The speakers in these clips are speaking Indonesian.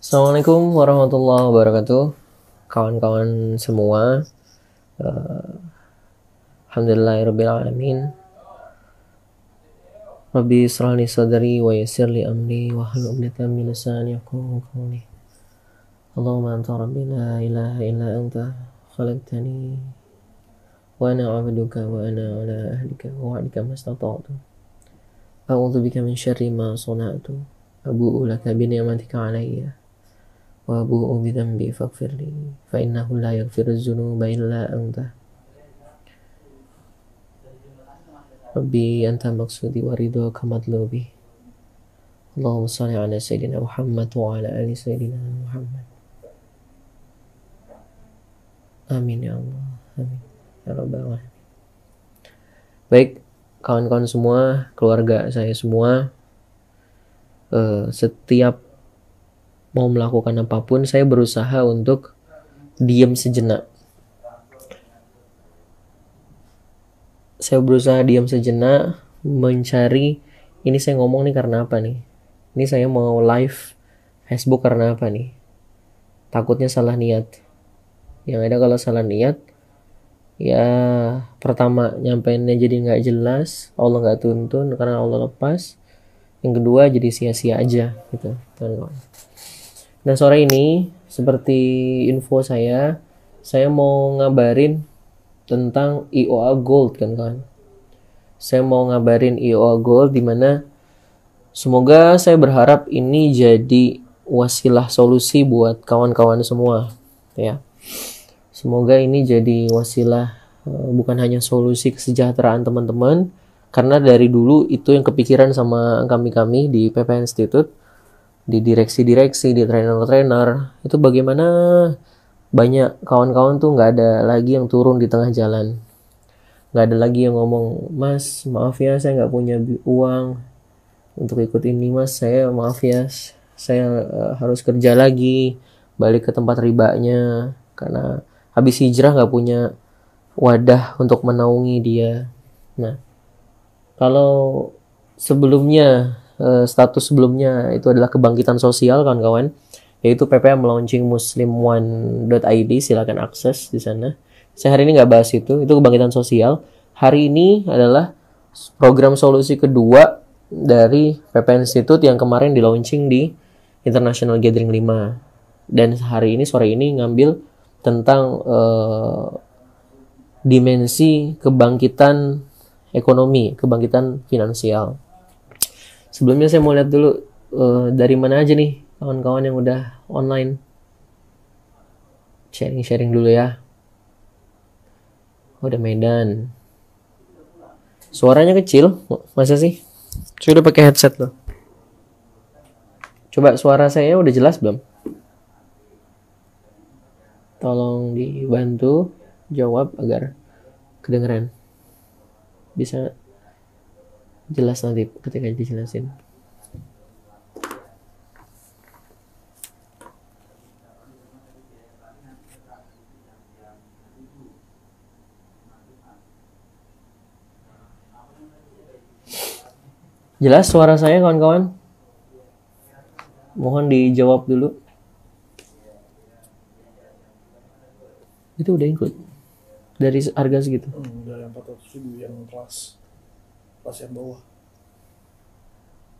Assalamualaikum warahmatullahi wabarakatuh. Kawan-kawan semua, alhamdulillahirabbil alamin. Rabbi israh li sadri wa yassir li amri wahlul 'uqdatam min lisani yafqahu qawli. Allahumma anta rabbi la ilaha illa anta khalaqtani wa ana 'abduka wa ana 'ala ahdika wa wa'dika mastata'tu. A'udzu bika min syarri ma sana'tu. Abu'u laka bi ni'matika 'alayya wa abu'u bi dhanbi faghfirli fa innahu la yaghfiru dzunuba illa anta. Rabbi anta maqsudi wa ridhaka matlubi. Allahumma shalli ala sayyidina Muhammad wa ala ali sayyidina Muhammad. Amin ya Allah. Amin ya rabbal alamin. Baik, kawan-kawan semua, keluarga saya semua, setiap mau melakukan apapun saya berusaha untuk diam sejenak. Saya berusaha diam sejenak, mencari ini saya ngomong nih karena apa nih? Ini saya mau live Facebook karena apa nih? Takutnya salah niat. Yang ada kalau salah niat, ya pertama nyampeinnya jadi nggak jelas, Allah nggak tuntun karena Allah lepas. Yang kedua jadi sia-sia aja gitu, teman-teman. Dan sore ini seperti info saya mau ngabarin tentang IOA Gold kan. Saya mau ngabarin IOA Gold dimana semoga saya berharap ini jadi wasilah solusi buat kawan-kawan semua ya. Semoga ini jadi wasilah bukan hanya solusi kesejahteraan teman-teman, karena dari dulu itu yang kepikiran sama kami di PP Institute, di direksi-direksi, di trainer-trainer, itu bagaimana banyak kawan-kawan tuh nggak ada lagi yang turun di tengah jalan. Nggak ada lagi yang ngomong, "Mas, maaf ya saya nggak punya uang untuk ikut ini mas, saya maaf ya, saya harus kerja lagi, balik ke tempat ribanya, karena habis hijrah nggak punya wadah untuk menaungi dia." Nah, kalau sebelumnya, status sebelumnya itu adalah kebangkitan sosial kawan-kawan, yaitu PPA melaunching muslim1.id, silakan akses di sana. Saya hari ini nggak bahas itu kebangkitan sosial. Hari ini adalah program solusi kedua dari PPA Institute yang kemarin di launching di International Gathering 5. Dan hari ini, sore ini ngambil tentang dimensi kebangkitan ekonomi, kebangkitan finansial. Sebelumnya saya mau lihat dulu dari mana aja nih kawan-kawan yang udah online. Sharing dulu ya. Udah Medan. Suaranya kecil, masa sih? Sudah pakai headset loh. Coba suara saya udah jelas belum? Tolong dibantu jawab agar kedengeran. Bisa jelas nanti ketika dijelasin. Jelas suara saya kawan-kawan? Mohon dijawab dulu. Itu udah include dari harga segitu. Udah yang 400.000 yang kelas yang bawah.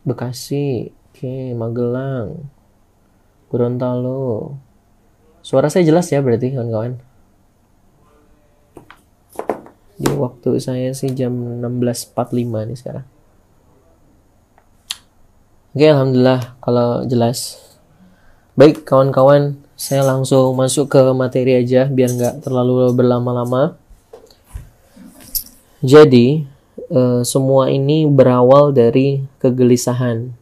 Bekasi, oke, Magelang, Gorontalo. Suara saya jelas ya berarti kawan-kawan? Di waktu saya sih jam 16.45 nih sekarang. Oke, alhamdulillah kalau jelas. Baik kawan-kawan, saya langsung masuk ke materi aja biar nggak terlalu berlama-lama. Jadi, semua ini berawal dari kegelisahan.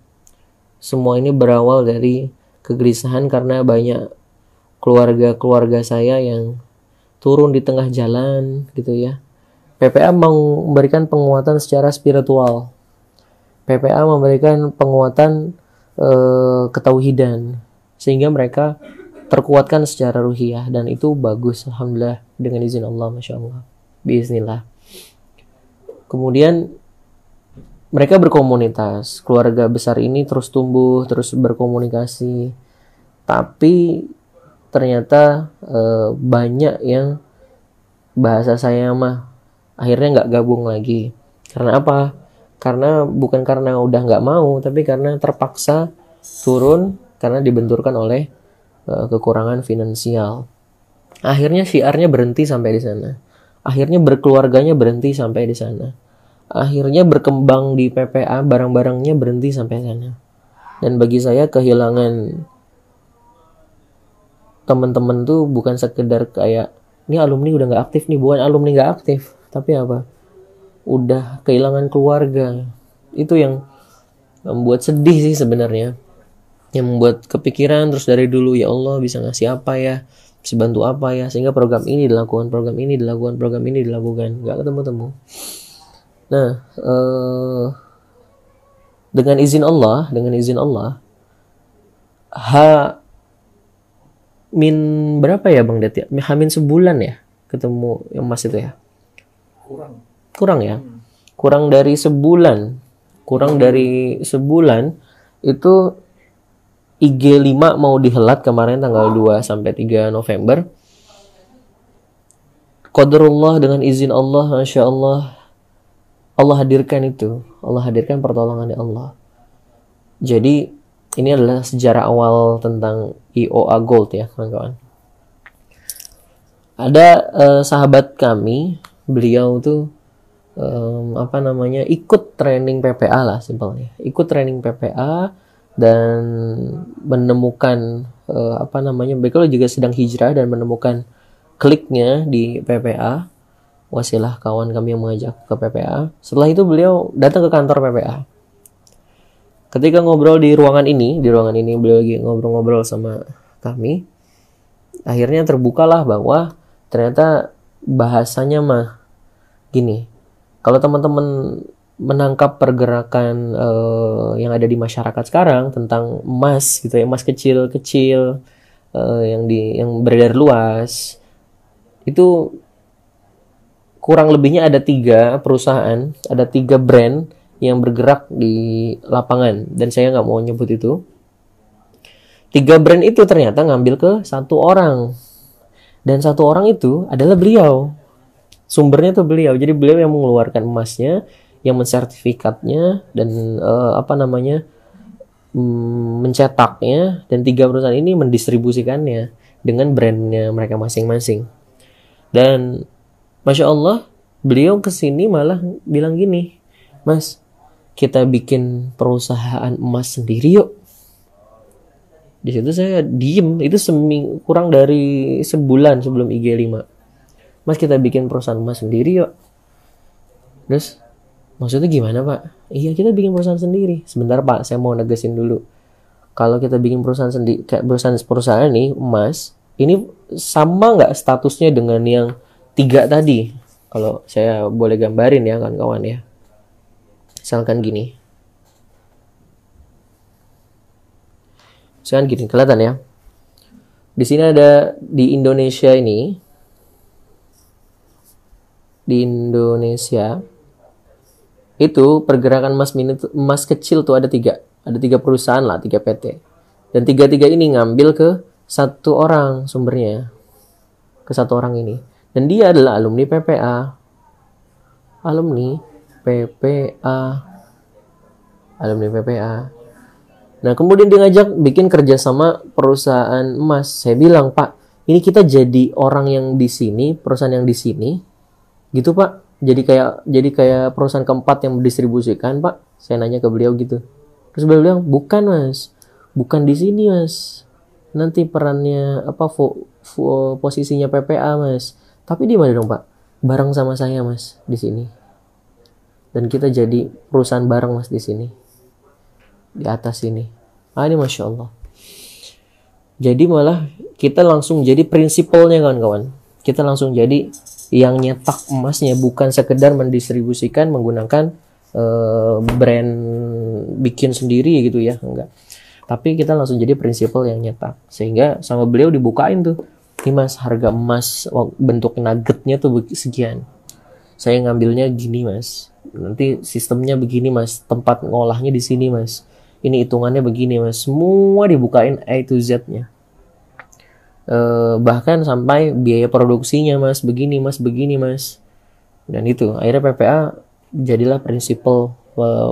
Semua ini berawal dari kegelisahan karena banyak keluarga-keluarga saya yang turun di tengah jalan gitu ya. PPA memberikan penguatan secara spiritual. PPA memberikan penguatan ketauhidan sehingga mereka terkuatkan secara ruhiyah, dan itu bagus alhamdulillah dengan izin Allah, masya Allah, biiznillah. Kemudian mereka berkomunitas, keluarga besar ini terus tumbuh, terus berkomunikasi, Tapi ternyata banyak yang bahasa saya mah akhirnya nggak gabung lagi. Karena apa? Karena bukan karena udah nggak mau, tapi karena terpaksa turun karena dibenturkan oleh kekurangan finansial. Akhirnya syiarnya berhenti sampai di sana. Akhirnya berkeluarganya berhenti sampai di sana. Akhirnya berkembang di PPA, barang-barangnya berhenti sampai sana. Dan bagi saya kehilangan teman-teman tuh bukan sekedar kayak ini alumni udah nggak aktif nih, bukan alumni nggak aktif, tapi apa? Udah kehilangan keluarga. Itu yang membuat sedih sih sebenarnya. Yang membuat kepikiran terus dari dulu, ya Allah bisa ngasih apa ya, bisa bantu apa ya, sehingga program ini dilakukan, program ini dilakukan, program ini dilakukan, nggak ketemu-temu. Nah, dengan izin Allah, min berapa ya Bang Det ya? Hamin sebulan ya ketemu yang Mas itu ya? Kurang ya? Kurang dari sebulan. Kurang dari sebulan itu IG 5 mau dihelat kemarin tanggal 2 sampai 3 November. Qadarullah, dengan izin Allah, Masya Allah, Allah hadirkan itu. Allah hadirkan pertolongan Allah. Jadi ini adalah sejarah awal tentang IOA Gold ya kawan-kawan. Ada sahabat kami, beliau tuh ikut training PPA lah simpelnya. Ikut training PPA dan menemukan beliau juga sedang hijrah dan menemukan kliknya di PPA. Wasilah kawan kami yang mengajak ke PPA. Setelah itu beliau datang ke kantor PPA. Ketika ngobrol di ruangan ini beliau lagi ngobrol-ngobrol sama kami. Akhirnya terbukalah bahwa ternyata bahasanya mah gini. Kalau teman-teman menangkap pergerakan yang ada di masyarakat sekarang tentang emas gitu ya, emas kecil-kecil yang beredar luas, itu kurang lebihnya ada 3 perusahaan, ada 3 brand yang bergerak di lapangan, dan saya nggak mau nyebut itu. 3 brand itu ternyata ngambil ke 1 orang, dan 1 orang itu adalah beliau. Sumbernya tuh beliau. Jadi beliau yang mengeluarkan emasnya, yang mensertifikatnya, dan mencetaknya, dan 3 perusahaan ini mendistribusikannya dengan brandnya mereka masing-masing. Dan Masya Allah, beliau kesini malah bilang gini, Mas, kita bikin perusahaan emas sendiri yuk. Di situ saya diem, itu kurang dari sebulan sebelum IG 5. Mas, kita bikin perusahaan emas sendiri yuk. Terus, maksudnya gimana Pak? Iya, kita bikin perusahaan sendiri. Sebentar Pak, saya mau negesin dulu. Kalau kita bikin perusahaan sendiri, kayak perusahaan nih, emas, ini sama nggak statusnya dengan yang 3 tadi? Kalau saya boleh gambarin ya kawan-kawan ya. Misalkan gini. Misalkan gini, kelihatan ya. Di sini ada di Indonesia ini. Di Indonesia itu pergerakan emas kecil tuh ada 3. Ada 3 perusahaan lah, 3 PT. Dan 3 ini ngambil ke 1 orang sumbernya. Ke 1 orang ini. Dan dia adalah alumni PPA. Nah, kemudian dia ngajak bikin kerjasama perusahaan emas. Saya bilang, Pak, ini kita jadi orang yang di sini, perusahaan yang di sini, gitu Pak. Jadi kayak perusahaan keempat yang mendistribusikan, Pak. Saya nanya ke beliau gitu. Terus beliau bilang, bukan Mas, bukan di sini Mas. Nanti perannya posisinya PPA Mas. Tapi di mana dong Pak? Bareng sama saya Mas di sini. Dan kita jadi perusahaan bareng Mas di sini. Di atas sini. Ini Masya Allah. Jadi malah kita langsung jadi prinsipalnya kawan-kawan. Kita langsung jadi yang nyetak emasnya, bukan sekedar mendistribusikan menggunakan brand bikin sendiri gitu ya, enggak. Tapi kita langsung jadi prinsipal yang nyetak. Sehingga sama beliau dibukain tuh, ini Mas, harga emas bentuk nuggetnya tuh sekian. Saya ngambilnya gini Mas. Nanti sistemnya begini Mas, tempat ngolahnya di sini Mas. Ini hitungannya begini Mas. Semua dibukain A to Z-nya. Bahkan sampai biaya produksinya mas begini mas. Dan itu akhirnya PPA jadilah prinsipal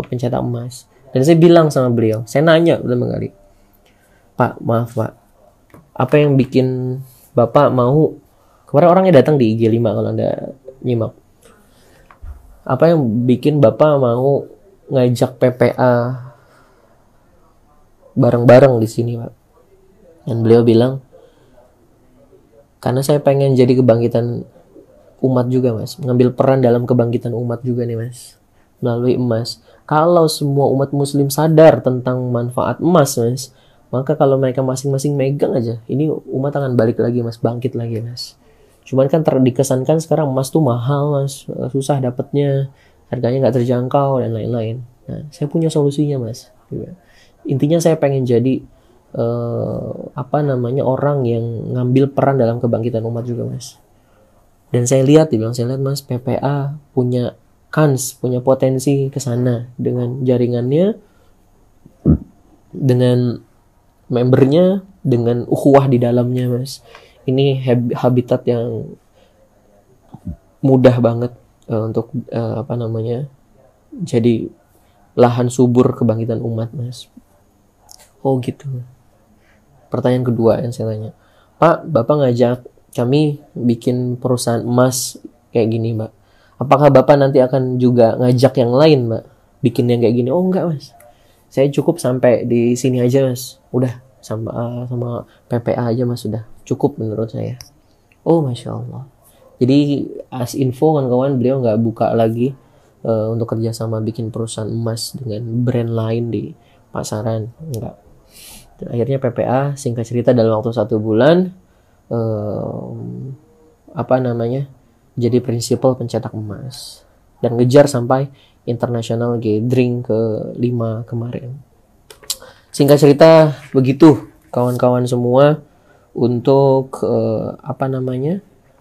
pencetak emas. Dan saya bilang sama beliau, saya nanya pertama kali, Pak maaf Pak, apa yang bikin Bapak mau, kemarin orangnya datang di IG 5 kalau anda nyimak, apa yang bikin Bapak mau ngajak PPA bareng-bareng di sini Pak? Dan beliau bilang, karena saya pengen jadi kebangkitan umat juga mas, mengambil peran dalam kebangkitan umat juga nih mas, melalui emas. Kalau semua umat muslim sadar tentang manfaat emas mas, maka kalau mereka masing-masing megang aja, ini umat akan balik lagi mas, bangkit lagi mas. Cuman kan dikesankan sekarang emas tuh mahal mas, susah dapetnya, harganya nggak terjangkau dan lain-lain. Nah saya punya solusinya mas. Intinya saya pengen jadi orang yang ngambil peran dalam kebangkitan umat juga mas. Dan saya lihat mas, PPA punya kans, punya potensi ke sana dengan jaringannya, dengan membernya, dengan ukhuwah di dalamnya mas. Ini habitat yang mudah banget untuk jadi lahan subur kebangkitan umat mas. Oh gitu. Pertanyaan kedua yang saya tanya, Pak, Bapak ngajak kami bikin perusahaan emas kayak gini Mbak, apakah Bapak nanti akan juga ngajak yang lain Mbak bikin yang kayak gini? Oh enggak mas, saya cukup sampai di sini aja mas, udah sama PPA aja mas, sudah cukup menurut saya. Oh masya Allah. Jadi as info kawan-kawan, beliau nggak buka lagi untuk kerjasama bikin perusahaan emas dengan brand lain di pasaran, enggak. Dan akhirnya PPA singkat cerita dalam waktu 1 bulan jadi prinsipal pencetak emas dan ngejar sampai international gathering ke-5 kemarin. Singkat cerita begitu kawan-kawan semua untuk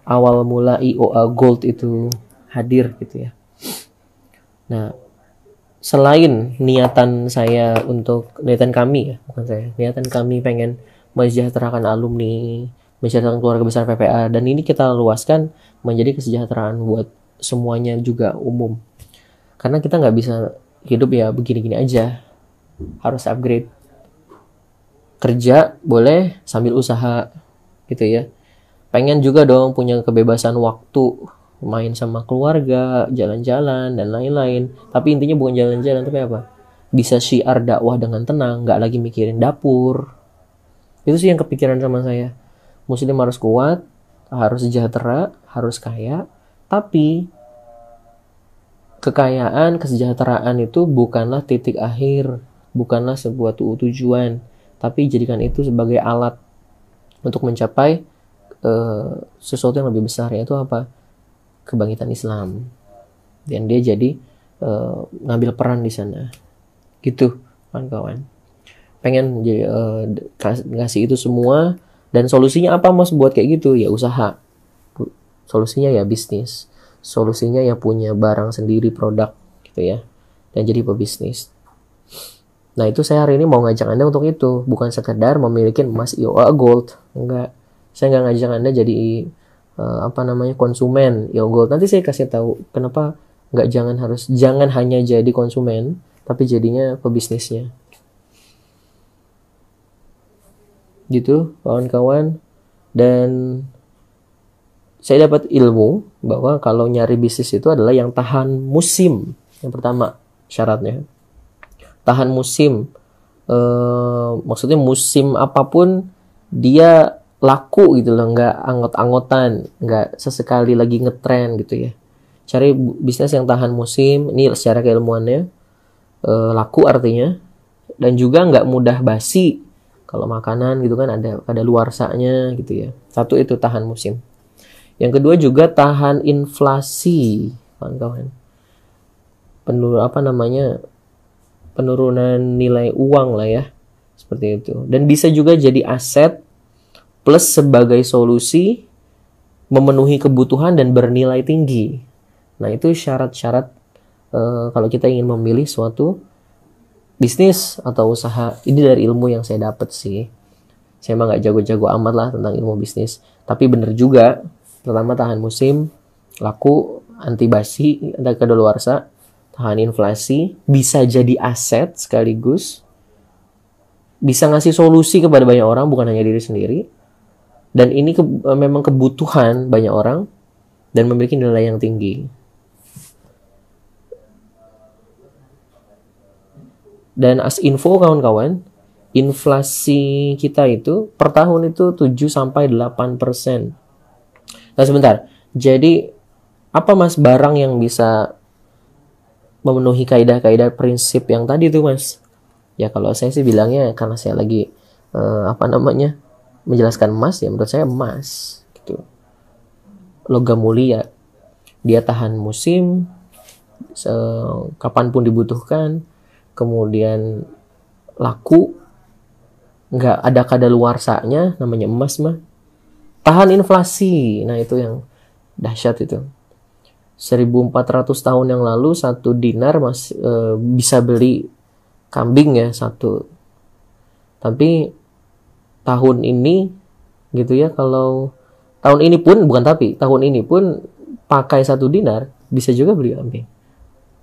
awal mula IOA Gold itu hadir gitu ya. Nah, selain niatan kami pengen mensejahterakan alumni, mensejahterakan keluarga besar PPA, dan ini kita luaskan menjadi kesejahteraan buat semuanya juga umum. Karena kita nggak bisa hidup ya begini-gini aja, harus upgrade. Kerja boleh sambil usaha gitu ya. Pengen juga dong punya kebebasan waktu, main sama keluarga, jalan-jalan dan lain-lain. Tapi intinya bukan jalan-jalan, tapi apa? Bisa syiar dakwah dengan tenang, nggak lagi mikirin dapur. Itu sih yang kepikiran sama saya. Muslim harus kuat, harus sejahtera, harus kaya. Tapi kekayaan, kesejahteraan itu bukanlah titik akhir, bukanlah sebuah tujuan, tapi jadikan itu sebagai alat untuk mencapai sesuatu yang lebih besar, yaitu apa? Kebangkitan Islam. Dan dia jadi ngambil peran di sana. Gitu, kawan-kawan. Pengen ngasih itu semua. Dan solusinya apa mas buat kayak gitu? Ya usaha. Solusinya ya bisnis. Solusinya ya punya barang sendiri, produk gitu ya. Dan jadi pebisnis. Nah itu saya hari ini mau ngajak Anda untuk itu. Bukan sekedar memiliki emas IOA Gold. Enggak. Saya nggak ngajak Anda jadi konsumen IOA Gold. Nanti saya kasih tahu kenapa jangan hanya jadi konsumen, tapi jadinya pebisnisnya. Gitu kawan-kawan. Dan saya dapat ilmu bahwa kalau nyari bisnis itu adalah yang tahan musim. Yang pertama syaratnya tahan musim. Maksudnya musim apapun dia laku gitu loh, nggak anggot-anggotan, nggak sesekali lagi ngetren gitu ya. Cari bisnis yang tahan musim. Ini secara keilmuannya laku artinya, dan juga nggak mudah basi. Kalau makanan gitu kan ada luarsanya gitu ya. Satu itu tahan musim. Yang kedua juga tahan inflasi, kawan-kawan. Penurunan nilai uang lah ya, seperti itu. Dan bisa juga jadi aset plus sebagai solusi memenuhi kebutuhan dan bernilai tinggi. Nah itu syarat-syarat kalau kita ingin memilih suatu bisnis atau usaha. Ini dari ilmu yang saya dapat sih. Saya mah nggak jago-jago amat lah tentang ilmu bisnis. Tapi bener juga, pertama tahan musim, laku, anti basi, anti kadaluarsa, tahan inflasi, bisa jadi aset sekaligus, bisa ngasih solusi kepada banyak orang, bukan hanya diri sendiri. Dan ini memang kebutuhan banyak orang dan memiliki nilai yang tinggi. Dan as info kawan-kawan, inflasi kita itu per tahun itu 7-8%. Nah sebentar, jadi apa mas barang yang bisa memenuhi kaidah-kaidah prinsip yang tadi tuh mas? Ya kalau saya sih bilangnya karena saya lagi menjelaskan emas, ya menurut saya emas gitu. Logam mulia, dia tahan musim, kapanpun dibutuhkan, kemudian laku, nggak ada kadaluarsanya, namanya emas mah. Tahan inflasi, nah itu yang dahsyat itu. 1400 tahun yang lalu 1 dinar bisa beli kambing ya 1. Tapi tahun ini gitu ya, kalau tahun ini pun tahun ini pun pakai 1 dinar bisa juga beli kambing.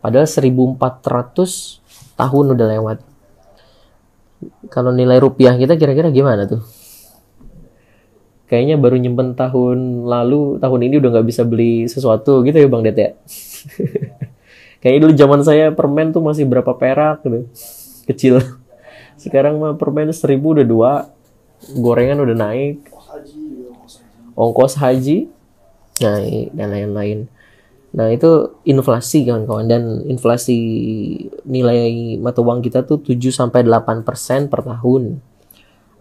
Padahal 1400 tahun udah lewat. Kalau nilai rupiah kita kira-kira gimana tuh? Kayaknya baru nyimpen tahun lalu, tahun ini udah nggak bisa beli sesuatu gitu ya Bang Det ya. Kayaknya dulu zaman saya permen tuh masih berapa perak gitu, kecil. Sekarang mah permen 1000 udah 2, gorengan udah naik, ongkos haji, nah dan lain-lain. Nah itu inflasi kawan-kawan, dan inflasi nilai mata uang kita tuh 7-8% per tahun.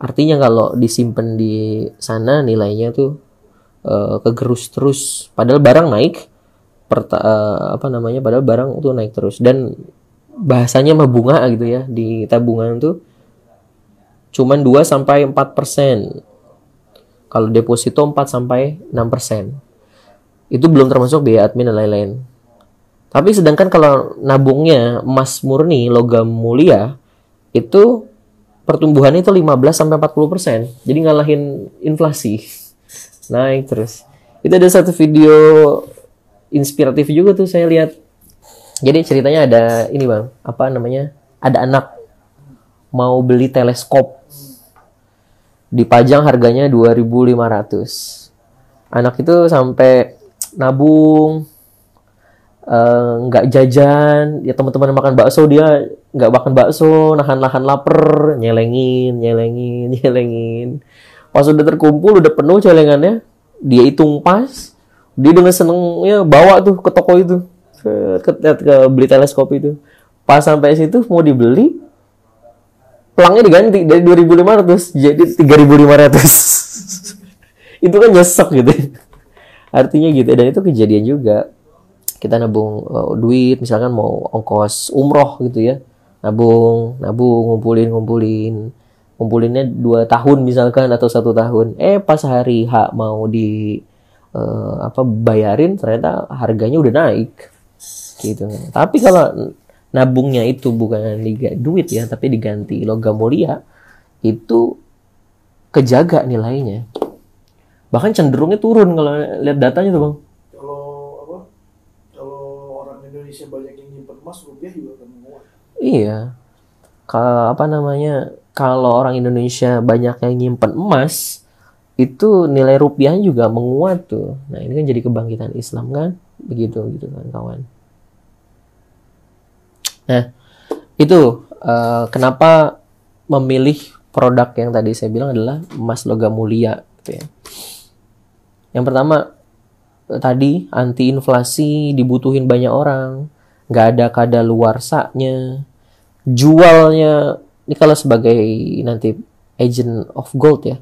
Artinya kalau disimpan di sana nilainya tuh kegerus terus. Padahal barang naik, padahal barang tuh naik terus. Dan bahasanya mah bunga gitu ya, di tabungan tuh cuman 2-4%. Kalau deposito 4-6%. Itu belum termasuk biaya admin dan lain-lain. Tapi sedangkan kalau nabungnya emas murni, logam mulia, itu pertumbuhannya itu 15-40%. Jadi ngalahin inflasi. Naik terus. Itu ada satu video inspiratif juga tuh saya lihat. Jadi ceritanya ada ini Bang, ada anak mau beli teleskop. Dipajang harganya 2.500. Anak itu sampai nabung, nggak jajan, ya teman-teman makan bakso dia nggak makan bakso, nahan lapar, nyelengin. Pas udah terkumpul, udah penuh celengannya, dia hitung pas, dia dengan senengnya bawa tuh ke toko itu, ke beli teleskop itu. Pas sampai situ mau dibeli, pelangnya diganti dari 2.500 jadi 3.500. Itu kan nyesek gitu. Artinya gitu, dan itu kejadian juga. Kita nabung duit, misalkan mau ongkos umroh gitu ya. Nabung, ngumpulinnya 2 tahun misalkan atau 1 tahun. Pas hari H mau bayarin, ternyata harganya udah naik. Gitu. Tapi kalau nabungnya itu bukan duit ya, tapi diganti logam mulia, itu kejaga nilainya. Bahkan cenderungnya turun kalau lihat datanya tuh Bang. Kalau orang Indonesia banyak yang nyimpen emas, rupiah juga akan menguat. Iya. Kalau orang Indonesia banyak yang nyimpen emas, itu nilai rupiahnya juga menguat tuh. Nah, ini kan jadi kebangkitan Islam kan? Begitu gitu kan kawan. Nah, itu kenapa memilih produk yang tadi saya bilang adalah emas logam mulia gitu ya. Yang pertama tadi anti inflasi, dibutuhin banyak orang, nggak ada kadaluarsanya, jualnya ini kalau sebagai nanti agent of gold ya,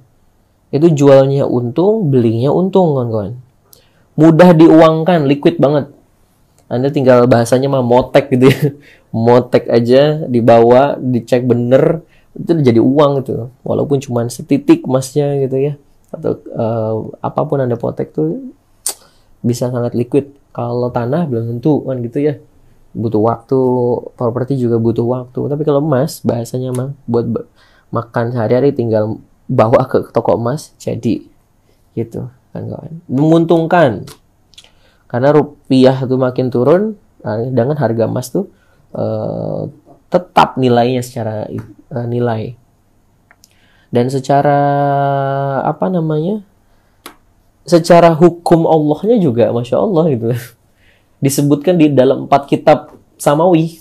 itu jualnya untung, belinya untung kawan-kawan, mudah diuangkan, liquid banget. Anda tinggal bahasanya mah motek gitu ya, motek aja dibawa, dicek bener, itu jadi uang gitu, walaupun cuma setitik emasnya gitu ya, atau apapun Anda potek tuh bisa sangat liquid. Kalau tanah belum tentu kan gitu ya, butuh waktu, properti juga butuh waktu. Tapi kalau emas bahasanya mah buat makan sehari-hari tinggal bawa ke toko emas jadi gitu kan kawan. Menguntungkan karena rupiah tuh makin turun, dengan harga emas tuh tetap nilainya secara nilai. Dan secara apa namanya, secara hukum Allahnya juga Masya Allah gitu. Disebutkan di dalam 4 kitab Samawi,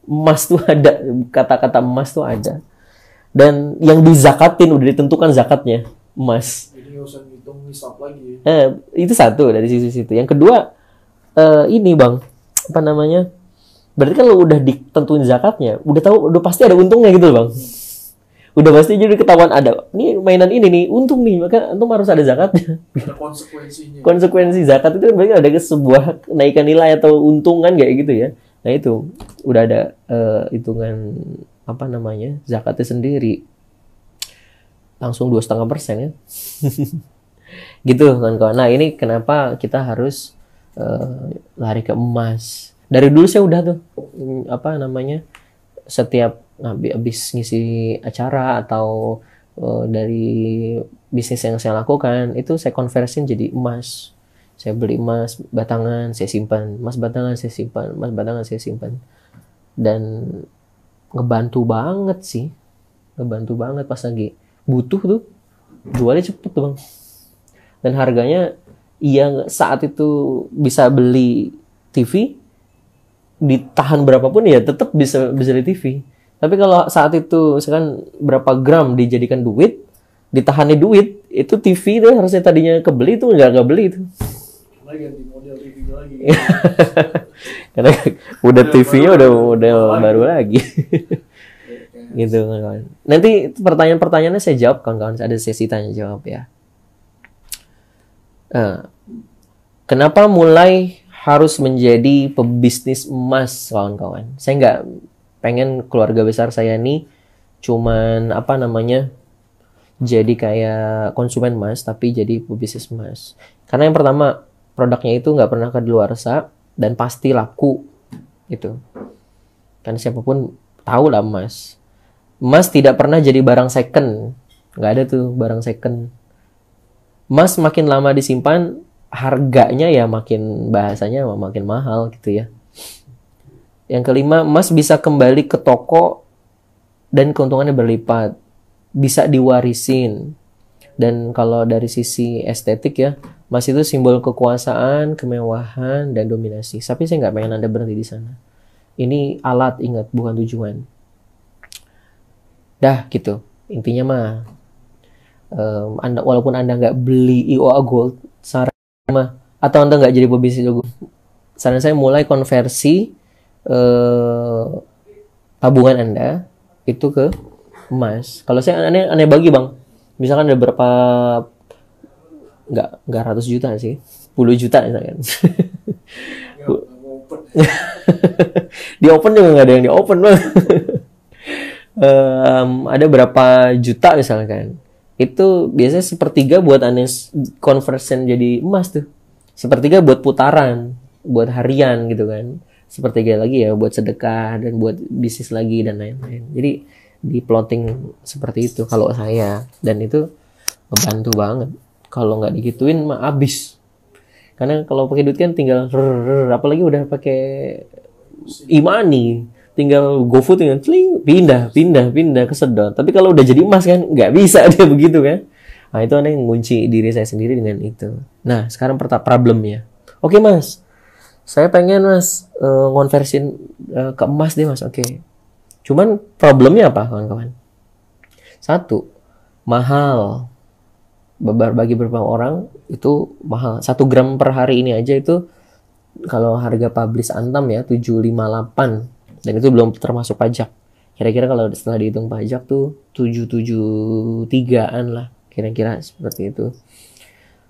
emas tuh ada, kata-kata emas tuh ada. Dan yang dizakatin udah ditentukan zakatnya emas. Jadi nggak usah ngitung nisab lagi. Itu satu dari sisi situ. Yang kedua, ini bang, apa namanya? Berarti kan lo udah ditentuin zakatnya, udah tahu, udah pasti ada untungnya gitu bang. Udah pasti jadi ketahuan ada. Ini mainan ini nih, untung nih, maka antum harus ada zakatnya. Ada konsekuensinya. Konsekuensi zakat itu kan berarti ada sebuah kenaikan nilai atau untung kan kayak gitu ya. Nah itu udah ada hitungan apa namanya zakatnya sendiri. Langsung 2,5% ya. Gitu kan kawan. Nah ini kenapa kita harus lari ke emas. Dari dulu saya udah tuh apa namanya, setiap habis ngisi acara atau dari bisnis yang saya lakukan itu saya konversin jadi emas. Saya beli emas batangan, saya simpan, emas batangan saya simpan, emas batangan saya simpan. Dan ngebantu banget sih, ngebantu banget pas lagi butuh tuh jualnya cepet tuh bang. Dan harganya iya saat itu bisa beli TV, ditahan berapapun ya tetap bisa beli TV. Tapi kalau saat itu misalkan berapa gram dijadikan duit, ditahannya duit, itu TV itu harusnya tadinya kebeli tuh nggak beli itu. Lagi ganti model TV-nya lagi. Karena udah TV-nya udah model baru lagi. Gitu kawan. Nanti pertanyaan-pertanyaannya saya jawab kawan-kawan, ada sesi tanya jawab ya. Kenapa mulai harus menjadi pebisnis emas kawan-kawan? Saya nggak pengen keluarga besar saya nih cuman apa namanya jadi kayak konsumen emas, tapi jadi pebisnis emas. Karena yang pertama produknya itu nggak pernah kadaluarsa dan pasti laku gitu. Karena siapapun tahu lah emas. Emas tidak pernah jadi barang second, nggak ada tuh barang second. Emas makin lama disimpan, harganya ya makin bahasanya makin mahal gitu ya. Yang kelima, emas bisa kembali ke toko dan keuntungannya berlipat. Bisa diwarisin. Dan kalau dari sisi estetik ya, emas itu simbol kekuasaan, kemewahan, dan dominasi. Tapi saya nggak pengen Anda berhenti di sana. Ini alat, ingat, bukan tujuan. Dah gitu. Intinya mah, walaupun Anda nggak beli IOA Gold, saran mah, atau Anda nggak jadi pebisnis gold, saran saya mulai konversi tabungan Anda itu ke emas. Kalau saya aneh bagi bang, misalkan ada berapa, nggak ratus juta sih, 10 juta misalkan. Di open juga nggak ada yang di open bang. Ada berapa juta misalkan, itu biasanya sepertiga buat Anes conversion jadi emas tuh, sepertiga buat putaran, buat harian gitu kan, sepertiga lagi ya buat sedekah dan buat bisnis lagi dan lain-lain. Jadi di plotting seperti itu kalau saya, dan itu ngebantu banget. Kalau nggak digituin mah abis. Karena kalau pakai duit kan tinggal apalagi udah pakai e-money, tinggal GoFood tinggal pindah kesedot. Tapi kalau udah jadi emas kan nggak bisa dia begitu kan. Nah itu aneh ngunci diri saya sendiri dengan itu. Nah sekarang problemnya, oke mas, saya pengen mas ngonversin ke emas deh mas. Oke. Cuman problemnya apa kawan-kawan? Satu, mahal. Bagi beberapa orang itu mahal. 1 gram per hari ini aja itu kalau harga publish Antam ya 758, dan itu belum termasuk pajak. Kira-kira kalau setelah dihitung pajak tuh 773-an lah, kira-kira seperti itu.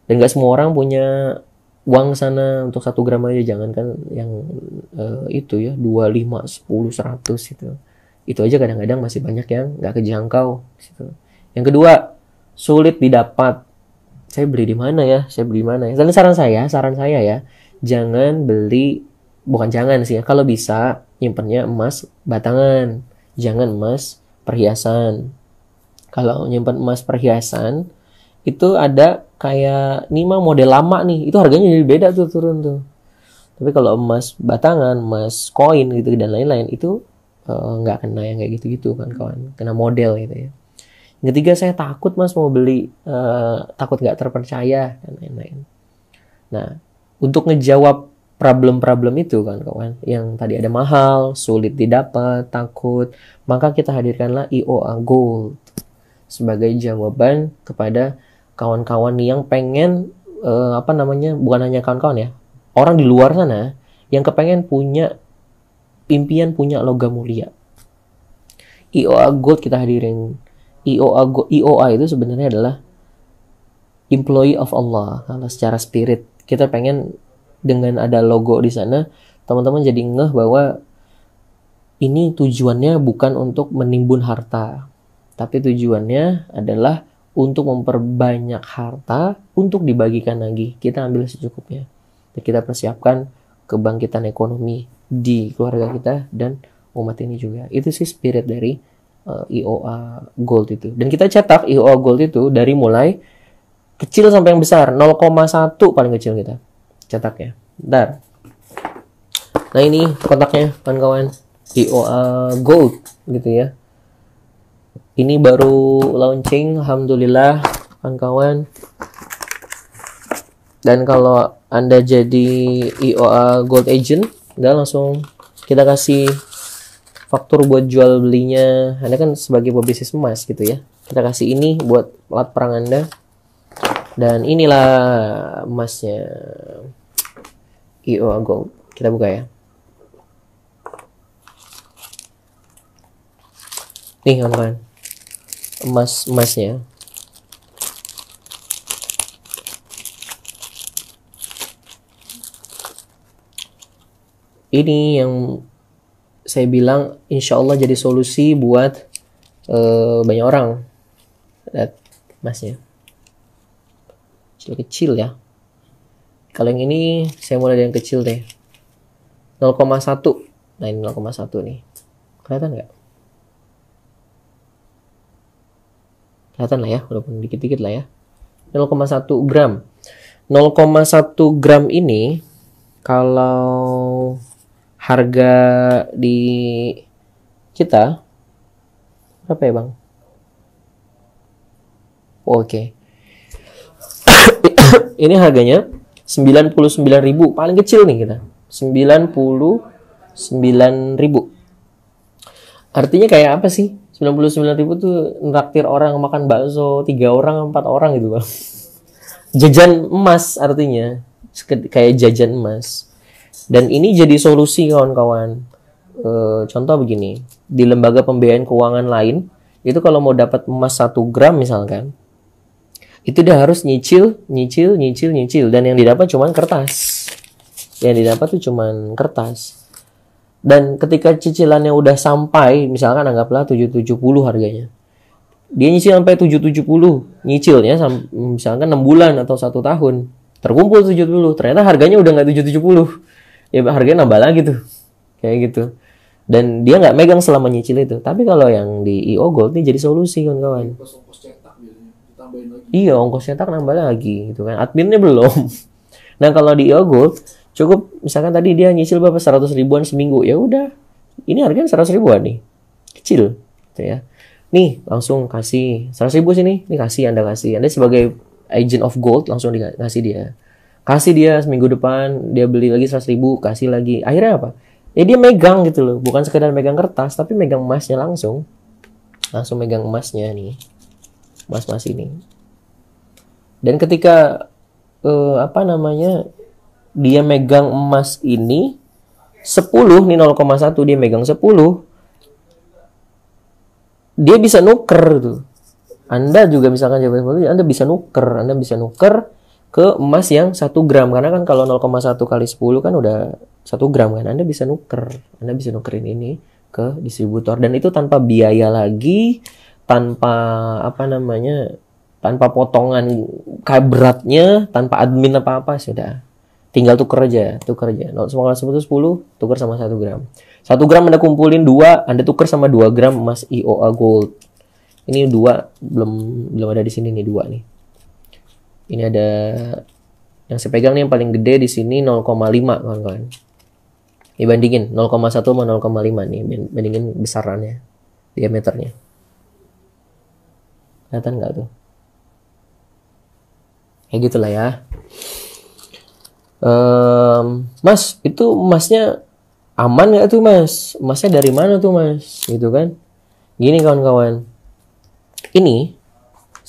Dan gak semua orang punya uang sana untuk 1 gram aja, jangankan yang itu ya 25, 10, 100 gitu. Itu aja kadang-kadang masih banyak yang gak kejangkau gitu. Yang kedua, sulit didapat. Saya beli di mana ya? Dan saran saya ya, jangan beli, bukan jangan sih ya, kalau bisa nyimpennya emas batangan, jangan emas perhiasan. Kalau nyimpan emas perhiasan itu ada kayak ini mah model lama nih, itu harganya jadi beda tuh, turun tuh. Tapi kalau emas batangan, emas koin gitu dan lain-lain itu nggak kena yang kayak gitu-gitu kan kawan, kena model gitu ya. Yang ketiga, saya takut mas mau beli, takut nggak terpercaya dan lain-lain. Nah, untuk ngejawab problem-problem itu kan kawan, yang tadi ada mahal, sulit didapat, takut, maka kita hadirkanlah IOA Gold sebagai jawaban kepada kawan-kawan yang pengen bukan hanya kawan-kawan ya, orang di luar sana yang kepengen punya impian punya logam mulia. IOA Gold kita hadirin. IOA itu sebenarnya adalah employee of Allah kalau secara spirit. Kita pengen dengan ada logo di sana, teman-teman jadi ngeh bahwa ini tujuannya bukan untuk menimbun harta, tapi tujuannya adalah untuk memperbanyak harta untuk dibagikan lagi. Kita ambil secukupnya dan kita persiapkan kebangkitan ekonomi di keluarga kita dan umat ini juga. Itu sih spirit dari IOA Gold itu. Dan kita cetak IOA Gold itu dari mulai kecil sampai yang besar, 0,1 paling kecil kita cetaknya. Bentar. Nah ini kotaknya kawan-kawan, IOA Gold gitu ya. Ini baru launching, alhamdulillah kawan-kawan. Dan kalau Anda jadi IOA Gold Agent, udah langsung kita kasih faktur buat jual belinya. Anda kan sebagai pebisnis emas gitu ya, kita kasih ini buat alat perang Anda. Dan inilah emasnya, IOA Gold. Kita buka ya. Nih kawan-kawan, emasnya. Ini yang saya bilang insya Allah jadi solusi buat banyak orang. Lihat emasnya kecil ya. Kalau yang ini saya mulai dari yang kecil deh, 0,1. Nah ini 0,1 nih, kelihatan nggak? Kelihatan lah ya, walaupun dikit-dikit lah ya. 0,1 gram. 0,1 gram ini kalau harga di kita berapa ya bang? Oke. Ini harganya 99.000, paling kecil nih kita. 99.000. Artinya kayak apa sih? 99.000 tuh nraktir orang makan bakso 3 orang 4 orang gitu bang. Jajan emas artinya, kayak jajan emas. Dan ini jadi solusi kawan-kawan. Contoh begini, di lembaga pembiayaan keuangan lain itu kalau mau dapat emas 1 gram misalkan, itu dia harus nyicil, dan yang didapat cuman kertas. Yang didapat tuh cuman kertas. Dan ketika cicilannya udah sampai, misalkan anggaplah 770 harganya. Dia nyicil sampai 770, nyicilnya misalkan 6 bulan atau 1 tahun. Terkumpul 70, ternyata harganya udah nggak 770. Ya harganya nambah lagi tuh. Kayak gitu. Dan dia nggak megang selama nyicil itu. Tapi kalau yang di IO Gold ini jadi solusi kawan-kawan. Iya, ongkos cetak nambah lagi gitu kan. Adminnya belum. Nah, kalau di IO Gold cukup misalkan tadi dia nyicil berapa 100 ribuan seminggu, ya udah. Ini harganya 100 ribuan nih. Kecil gitu ya. Nih, langsung kasih 100 ribu sini. Nih kasih Anda sebagai agent of gold langsung dikasih dia. Kasih dia seminggu depan, dia beli lagi 100 ribu, kasih lagi. Akhirnya apa? Ya dia megang gitu loh. Bukan sekedar megang kertas, tapi megang emasnya langsung. Langsung megang emasnya nih. Emas-emas ini. Dan ketika dia megang emas ini 10 nih 0,1 dia megang 10, dia bisa nuker tuh. Anda juga misalkan Anda bisa nuker ke emas yang 1 gram, karena kan kalau 0,1 kali 10 kan udah 1 gram kan. Anda bisa nukerin ini ke distributor, dan itu tanpa biaya lagi, tanpa tanpa potongan kayak beratnya, tanpa admin apa-apa, sudah. Tinggal tuker aja. 0,10 tuker sama 1 gram. 1 gram Anda kumpulin 2, Anda tuker sama 2 gram emas IOA Gold. Ini 2 belum ada di sini nih, 2 nih. Ini ada yang saya pegang nih yang paling gede di sini 0,5 kawan-kawan. Dibandingin 0,1 sama 0,5 nih, bandingin besarannya, diameternya. Kelihatan nggak tuh? Kayak gitulah ya. Mas, itu emasnya aman nggak tuh mas? Emasnya dari mana tuh mas? Gitu kan? Gini kawan-kawan. Ini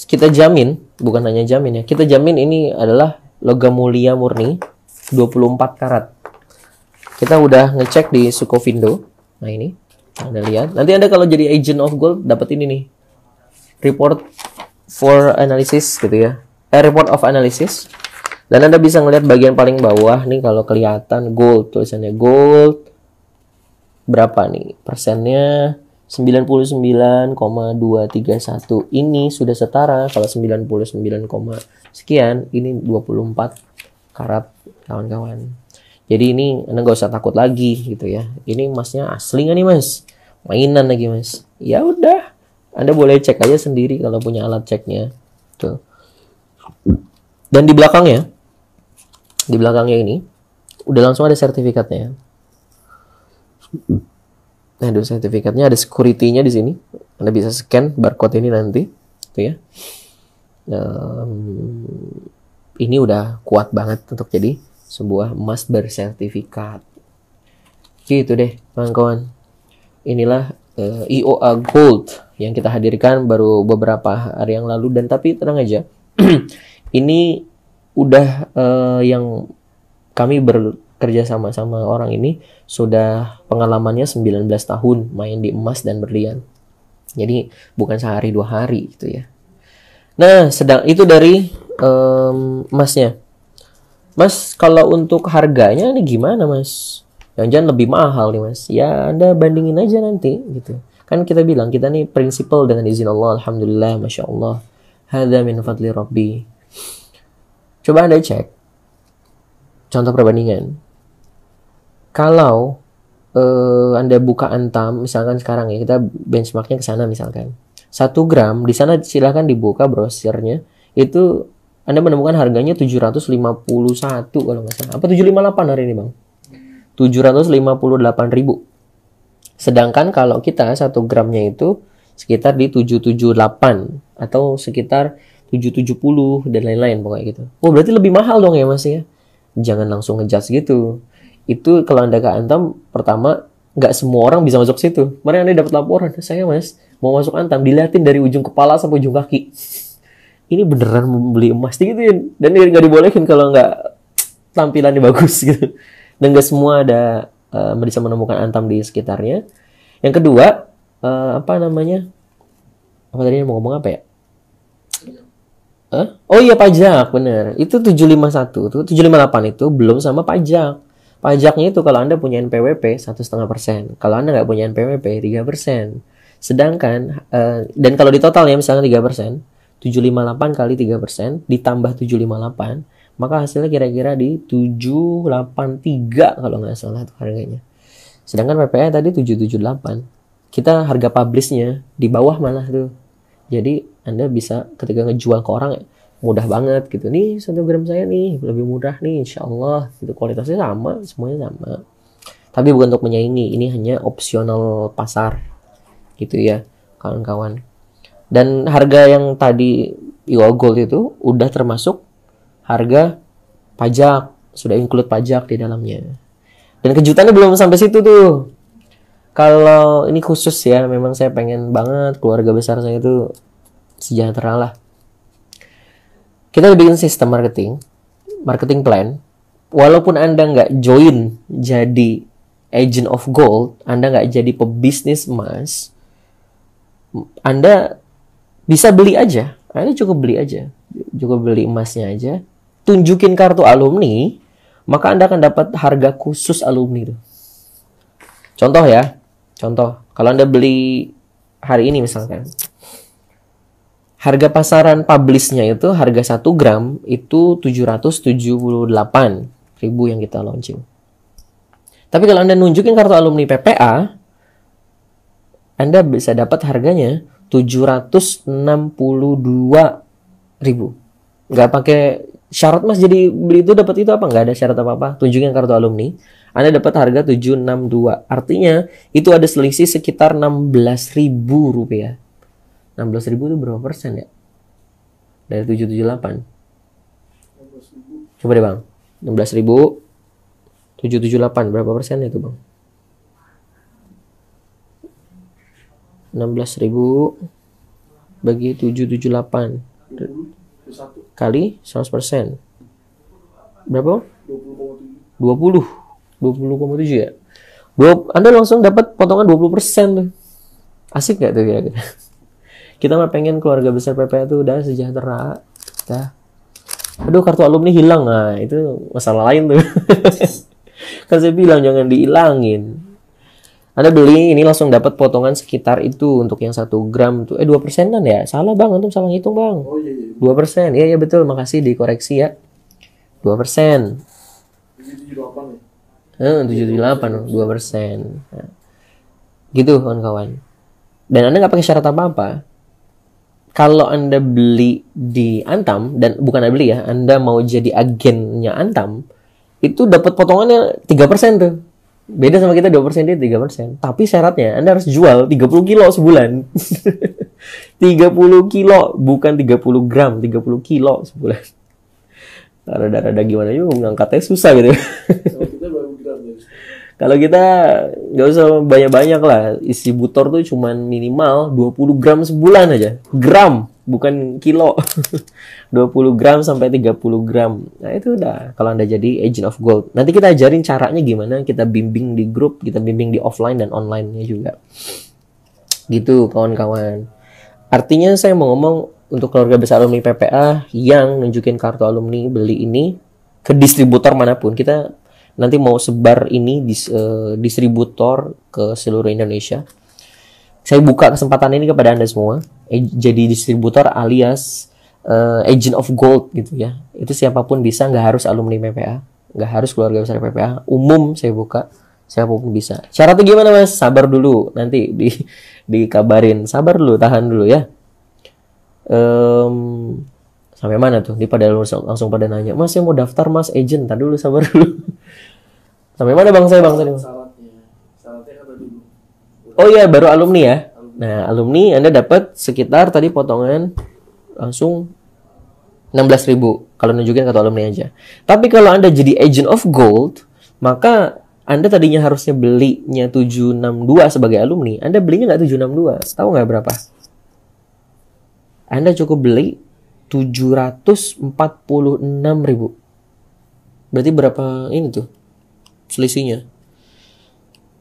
kita jamin, bukan hanya jamin ya, kita jamin ini adalah logam mulia murni 24 karat. Kita udah ngecek di Sukovindo. Nah ini, Anda lihat. Nanti Anda kalau jadi agent of gold dapat ini nih. Report for analysis gitu ya. Report of analysis. Dan Anda bisa ngelihat bagian paling bawah nih kalau kelihatan gold, tulisannya gold. Berapa nih? Persennya 99,231. Ini sudah setara kalau 99, sekian, ini 24 karat kawan-kawan. Jadi ini Anda nggak usah takut lagi gitu ya. Ini emasnya asli nggak nih mas? Mainan lagi mas? Ya udah, Anda boleh cek aja sendiri kalau punya alat ceknya. Tuh. Dan di belakangnya ini udah langsung ada sertifikatnya. Nah, ada sertifikatnya, ada security-nya di sini. Anda bisa scan barcode ini nanti, tuh ya. Ini udah kuat banget untuk jadi sebuah emas bersertifikat. Gitu deh, kawan-kawan. Inilah IOA Gold yang kita hadirkan baru beberapa hari yang lalu. Dan tapi tenang aja, ini udah yang kami bekerja sama orang ini sudah pengalamannya 19 tahun main di emas dan berlian. Jadi bukan sehari 2 hari gitu ya. Nah, sedang itu dari emasnya. Mas, kalau untuk harganya nih gimana mas? Jangan lebih mahal nih mas. Ya Anda bandingin aja nanti gitu. Kan kita bilang kita nih prinsipal dengan izin Allah. Alhamdulillah, Masya Allah. Hadza min fadli Rabbi. Coba Anda cek contoh perbandingan. Kalau Anda buka Antam, misalkan sekarang ya, kita benchmarknya ke sana misalkan. 1 gram, di sana silahkan dibuka browsernya. Itu Anda menemukan harganya 751 kalau nggak salah. Apa 758 hari ini bang? 758.000. Sedangkan kalau kita 1 gramnya itu sekitar di 778 atau sekitar 770 dan lain-lain pokoknya gitu. Oh berarti lebih mahal dong ya mas ya? Jangan langsung ngejudge gitu. Itu kalau Anda ke Antam, pertama nggak semua orang bisa masuk situ. Kemarin Anda dapat laporan, saya mas mau masuk Antam, dilihatin dari ujung kepala sampai ujung kaki. Ini beneran membeli emas digituin. Dan nggak dibolehin kalau nggak tampilannya bagus gitu. Dan nggak semua ada bisa menemukan Antam di sekitarnya. Yang kedua, apa namanya? Apa tadi mau ngomong apa ya? Oh iya pajak, bener. Itu 751, tuh 758 itu belum sama pajak. Pajaknya itu kalau Anda punya NPWP 1,5%. Kalau Anda nggak punya NPWP 3%. Sedangkan, dan kalau di total ya misalnya 3%, 758 kali 3% ditambah 758, maka hasilnya kira-kira di 783 kalau nggak salah tuh harganya. Sedangkan PPN tadi 778. Kita harga publishnya di bawah malah tuh. Jadi Anda bisa ketika ngejual ke orang mudah banget gitu. Nih 1 gram saya nih lebih murah nih insya Allah. Gitu. Kualitasnya sama, semuanya sama. Tapi bukan untuk menyaingi, ini hanya opsional pasar gitu ya kawan-kawan. Dan harga yang tadi IOA Gold itu udah termasuk harga pajak, sudah include pajak di dalamnya. Dan kejutannya belum sampai situ tuh. Kalau ini khusus ya, memang saya pengen banget keluarga besar saya itu sejahtera lah. Kita bikin sistem marketing plan. Walaupun Anda nggak join jadi agent of gold, Anda nggak jadi pebisnis emas, Anda bisa beli aja. Anda cukup beli aja. Cukup beli emasnya aja. Tunjukin kartu alumni, maka Anda akan dapat harga khusus alumni tuh. Contoh ya. Contoh, kalau Anda beli hari ini misalkan. Harga pasaran publishnya itu harga 1 gram itu 778.000 yang kita launching. Tapi kalau Anda nunjukin kartu alumni PPA, Anda bisa dapat harganya 762.000. Nggak pakai syarat Mas, jadi beli itu dapat itu apa? Nggak ada syarat apa-apa. Tunjukin kartu alumni. Anda dapat harga 762. Artinya itu ada selisih sekitar 16.000 rupiah. 16.000 itu berapa persen ya? Dari 778. 16.000. Coba deh Bang. 16.000 778 berapa persen itu Bang? 16.000 bagi 778 20 kali 100%. Berapa? 20,7. 20,7 ya. Anda langsung dapat potongan 20% tuh. Asik gak tuh kira-kira? Kita mah pengen keluarga besar PPA tuh udah sejahtera. Dah. Aduh, kartu alumni hilang. Nah, itu masalah lain tuh. Kan saya bilang jangan dihilangin. Anda beli ini langsung dapat potongan sekitar itu untuk yang 1 gram tuh. 2%an ya? Salah Bang, antum salah ngitung Bang. Oh iya iya. 2%. Iya betul, makasih dikoreksi ya. 2%. Jadi 78 ya. 778, 2%. Nah, gitu kawan-kawan. Dan Anda nggak pakai syarat apa-apa. Kalau Anda beli di Antam, dan bukan Anda beli ya, Anda mau jadi agennya Antam, itu dapat potongannya 3% tuh. Beda sama kita 2%, dia 3%. Tapi syaratnya Anda harus jual 30 kilo sebulan. 30 kilo, bukan 30 gram, 30 kilo sebulan. Rada-rada gimana juga ngangkatnya susah gitu. Kalau kita baru gram ya. Kalau kita nggak usah banyak-banyak lah. Isi butor tuh cuman minimal 20 gram sebulan aja. Gram, bukan kilo. 20 gram sampai 30 gram. Nah itu udah kalau Anda jadi agent of gold. Nanti kita ajarin caranya gimana. Kita bimbing di grup, kita bimbing di offline dan online-nya juga. Gitu kawan-kawan. Artinya saya mau ngomong untuk keluarga besar alumni PPA yang nunjukin kartu alumni beli ini ke distributor manapun. Kita nanti mau sebar ini di distributor ke seluruh Indonesia. Saya buka kesempatan ini kepada Anda semua. Jadi distributor alias agent of gold gitu ya. Itu siapapun bisa, nggak harus alumni PPA, nggak harus keluarga besar PPA. Umum saya buka, siapapun bisa. Syaratnya gimana Mas? Sabar dulu, nanti dikabarin. Sabar dulu, tahan dulu ya. Sampai mana tuh? Dia pada langsung pada nanya, Mas saya mau daftar Mas agent. Tadi dulu, sabar dulu. Sampai mana Bang saya Bang tadi? Syaratnya kata dulu. Oh iya, baru alumni ya. Nah, alumni Anda dapat sekitar tadi potongan langsung 16.000 kalau nunjukin kartu alumni aja. Tapi kalau Anda jadi agent of gold, maka Anda tadinya harusnya belinya 762 sebagai alumni, Anda belinya nggak 762. Tahu nggak berapa? Anda cukup beli 746.000. Berarti berapa ini tuh selisihnya?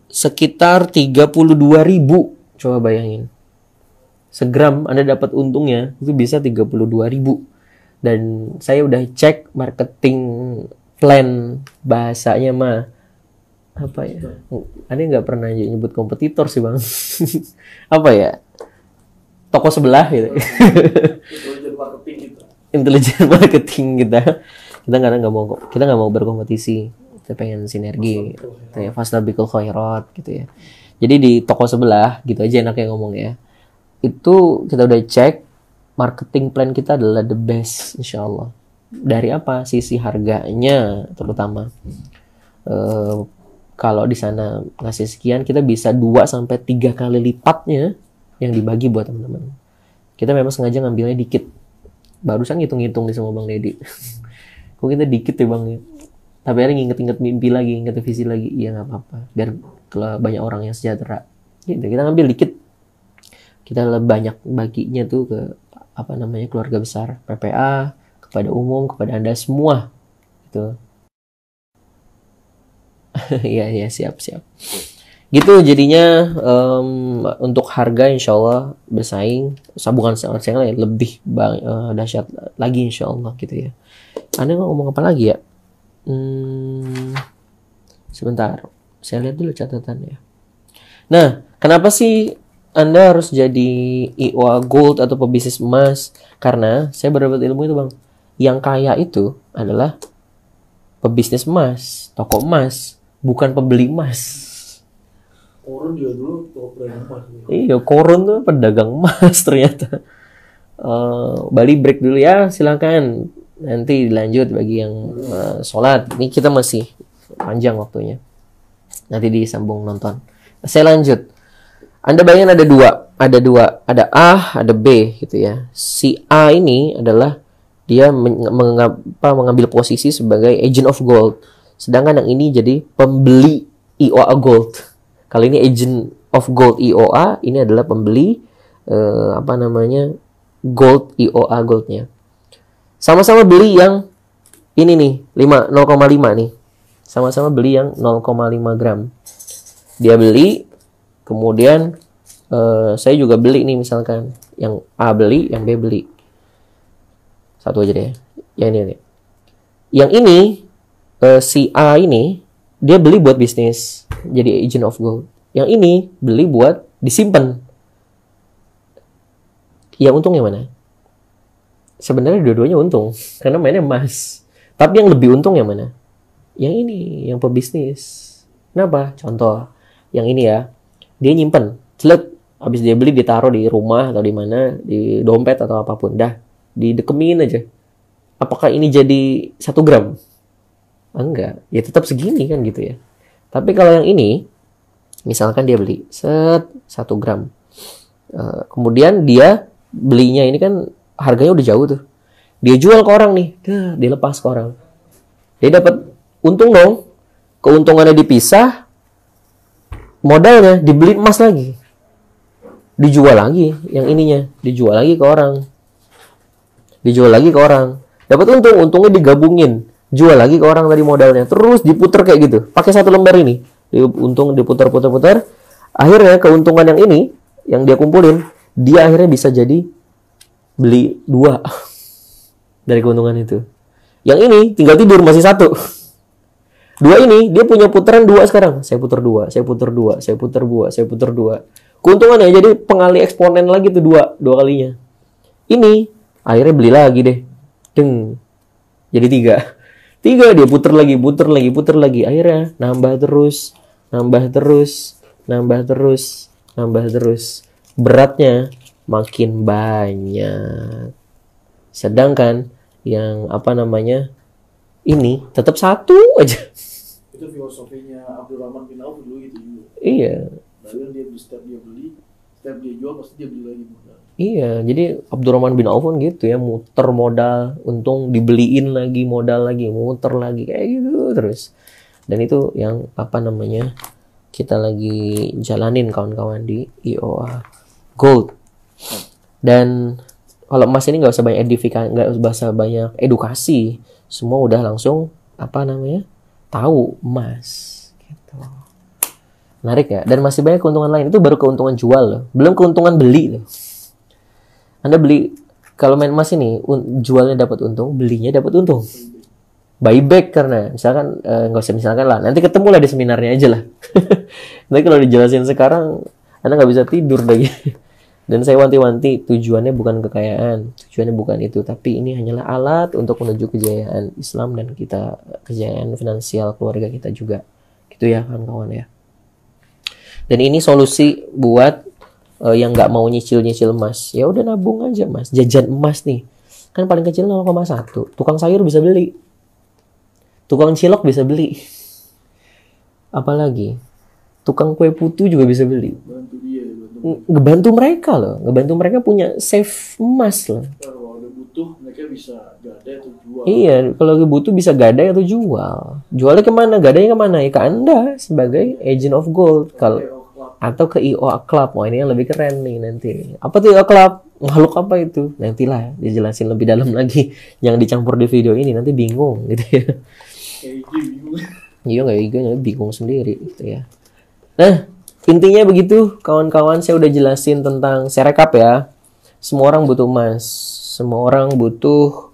Sekitar 32.000. Coba bayangin. Segram Anda dapat untungnya itu bisa 32.000. Dan saya udah cek marketing plan bahasanya mah apa ya? Anda nggak pernah nyebut kompetitor sih Bang. Apa ya? Toko sebelah gitu. Intelijen marketing kita. Intelijen marketing kita. Kita nggak mau berkompetisi. Kita pengen sinergi. Kayak fastabikul khairat gitu ya. Jadi di toko sebelah gitu aja enaknya ngomong ya. Itu kita udah cek marketing plan kita adalah the best insyaallah. Dari apa? Sisi harganya terutama. Kalau di sana ngasih sekian, kita bisa 2 sampai 3 kali lipatnya yang dibagi buat teman-teman. Kita memang sengaja ngambilnya dikit. Barusan ngitung-ngitung nih sama Bang Deddy. Kok kita dikit ya Bang ya? Tapi ada nginget-nginget mimpi lagi, nginget visi lagi. Iya nggak apa-apa. Biar kalau banyak orang yang sejahtera. Gitu. Kita ngambil dikit. Kita lebih banyak baginya tuh ke keluarga besar PPA, kepada umum, kepada Anda semua. Gitu. Iya siap. Gitu jadinya untuk harga insyaallah bersaing, bukan sangat lebih dahsyat lagi insyaallah gitu ya. Anda ngomong apa lagi ya? Sebentar, saya lihat dulu catatannya. Nah, kenapa sih Anda harus jadi IOA Gold atau pebisnis emas? Karena saya berdapat ilmu itu Bang. Yang kaya itu adalah pebisnis emas, toko emas, bukan pembeli emas. Orang juga dulu toko brand emas. Iya, Korun tuh pedagang emas ternyata. Bali break dulu ya, silakan. Nanti dilanjut bagi yang sholat. Ini kita masih panjang waktunya. Nanti disambung nonton. Saya lanjut. Anda bayangin ada dua, ada A, ada B gitu ya. Si A ini adalah dia mengambil posisi sebagai agent of gold. Sedangkan yang ini jadi pembeli IOA gold. Kali ini agent of gold IOA, ini adalah pembeli gold IOA goldnya. Sama-sama beli yang ini nih, 0,5 nih. Sama-sama beli yang 0,5 gram. Dia beli, kemudian saya juga beli nih misalkan. Yang A beli, yang B beli. Satu aja deh. Yang ini. Yang ini, si A ini, dia beli buat bisnis. Jadi agent of gold. Yang ini, beli buat disimpan. Yang untung yang mana? Sebenarnya dua-duanya untung. Karena mainnya emas. Tapi yang lebih untung yang mana? Yang ini, yang pebisnis. Kenapa? Contoh. Yang ini ya. Dia nyimpen. Celek. Habis dia beli, ditaruh di rumah atau di mana. Di dompet atau apapun. Dah. Didekemin aja. Apakah ini jadi 1 gram? Enggak. Ya tetap segini kan gitu ya. Tapi kalau yang ini. Misalkan dia beli. 1 gram. Kemudian dia belinya ini kan harganya udah jauh tuh. Dia jual ke orang nih. Dia lepas ke orang. Dia dapat untung dong. Keuntungannya dipisah. Modalnya dibeli emas lagi. Dijual lagi yang ininya. Dijual lagi ke orang. Dijual lagi ke orang. Dapat untung. Untungnya digabungin. Jual lagi ke orang tadi modalnya. Terus diputer kayak gitu. Pakai 1 lembar ini. Untung diputer-puter-puter. Akhirnya keuntungan yang ini. Yang dia kumpulin. Dia akhirnya bisa jadi beli 2 dari keuntungan itu. Yang ini tinggal tidur masih 1. 2 ini dia punya putaran 2 sekarang. Saya putar 2, saya putar 2, saya putar 2, saya putar 2. Keuntungannya jadi pengali eksponen lagi tuh 2 kalinya. Ini akhirnya beli lagi deh. Deng. Jadi 3. 3 dia putar lagi, putar lagi, putar lagi. Akhirnya nambah terus, nambah terus, nambah terus, nambah terus. Beratnya makin banyak. Sedangkan yang ini tetap 1 aja. Itu filosofinya Abdurrahman bin Auf dulu gitu juga. Iya. Bahkan setiap dia beli, setiap dia jual pasti dia beli lagi modal. Iya, jadi Abdurrahman bin Auf kan gitu ya, muter modal, untung dibeliin lagi modal lagi, muter lagi kayak gitu terus. Dan itu yang kita lagi jalanin kawan-kawan di IOA Gold. Dan kalau emas ini nggak usah banyak nggak usah banyak edukasi, semua udah langsung tahu emas gitu. Menarik ya. Dan masih banyak keuntungan lain. Itu baru keuntungan jual loh, belum keuntungan beli loh. Anda beli, kalau main emas ini jualnya dapat untung, belinya dapat untung. Buyback karena misalkan nggak usah misalkan lah, nanti ketemu lah di seminarnya aja lah. Nanti kalau dijelasin sekarang Anda nggak bisa tidur lagi. Dan saya wanti-wanti, tujuannya bukan kekayaan, tujuannya bukan itu, tapi ini hanyalah alat untuk menuju kejayaan Islam dan kejayaan finansial keluarga kita juga. Gitu ya kawan-kawan ya. Dan ini solusi buat yang nggak mau nyicil-nyicil emas. Ya udah nabung aja mas, jajan emas nih. Kan paling kecil 0,1. Tukang sayur bisa beli. Tukang cilok bisa beli. Apalagi tukang kue putu juga bisa beli. Ngebantu mereka loh, ngebantu mereka punya save emas loh. Kalau ada butuh mereka bisa gadai atau jual. Iya, kalau butuh bisa gadai atau jual. Jualnya kemana? Gadainya kemana? Ya ke Anda sebagai agent of gold atau ke IOA Club. Wah ini yang lebih keren nih nanti. Apa tuh IOA Club? Makhluk apa itu? Nantilah dijelasin lebih dalam lagi. Yang dicampur di video ini nanti bingung gitu ya. Bingung. Iya nggak bingung sendiri gitu ya. Nah, intinya begitu kawan-kawan, saya udah jelasin tentang, saya rekap ya. Semua orang butuh emas. Semua orang butuh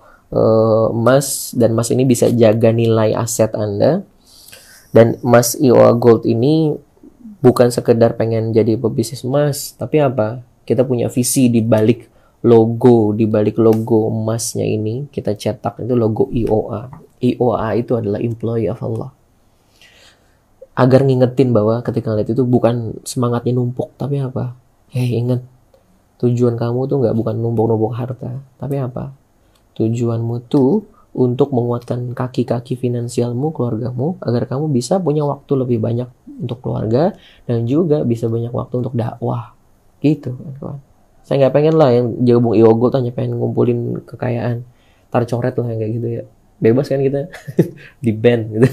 emas, dan emas ini bisa jaga nilai aset Anda. Dan emas IOA Gold ini bukan sekedar pengen jadi pebisnis emas, tapi apa? Kita punya visi di balik logo, emasnya ini kita cetak itu logo IOA. IOA itu adalah Employee of Allah. agar ngingetin bahwa ketika ngeliat itu bukan semangatnya numpuk, tapi apa? Ingat, tujuan kamu tuh nggak bukan numpuk-numpuk harta, tapi apa? Tujuanmu tuh untuk menguatkan kaki-kaki finansialmu, keluargamu, agar kamu bisa punya waktu lebih banyak untuk keluarga dan juga bisa banyak waktu untuk dakwah. Gitu kan kawan. Saya nggak pengen lah yang gabung IO Gold hanya pengen ngumpulin kekayaan, tar coret lah yang kayak gitu ya. Bebas kan kita di band gitu.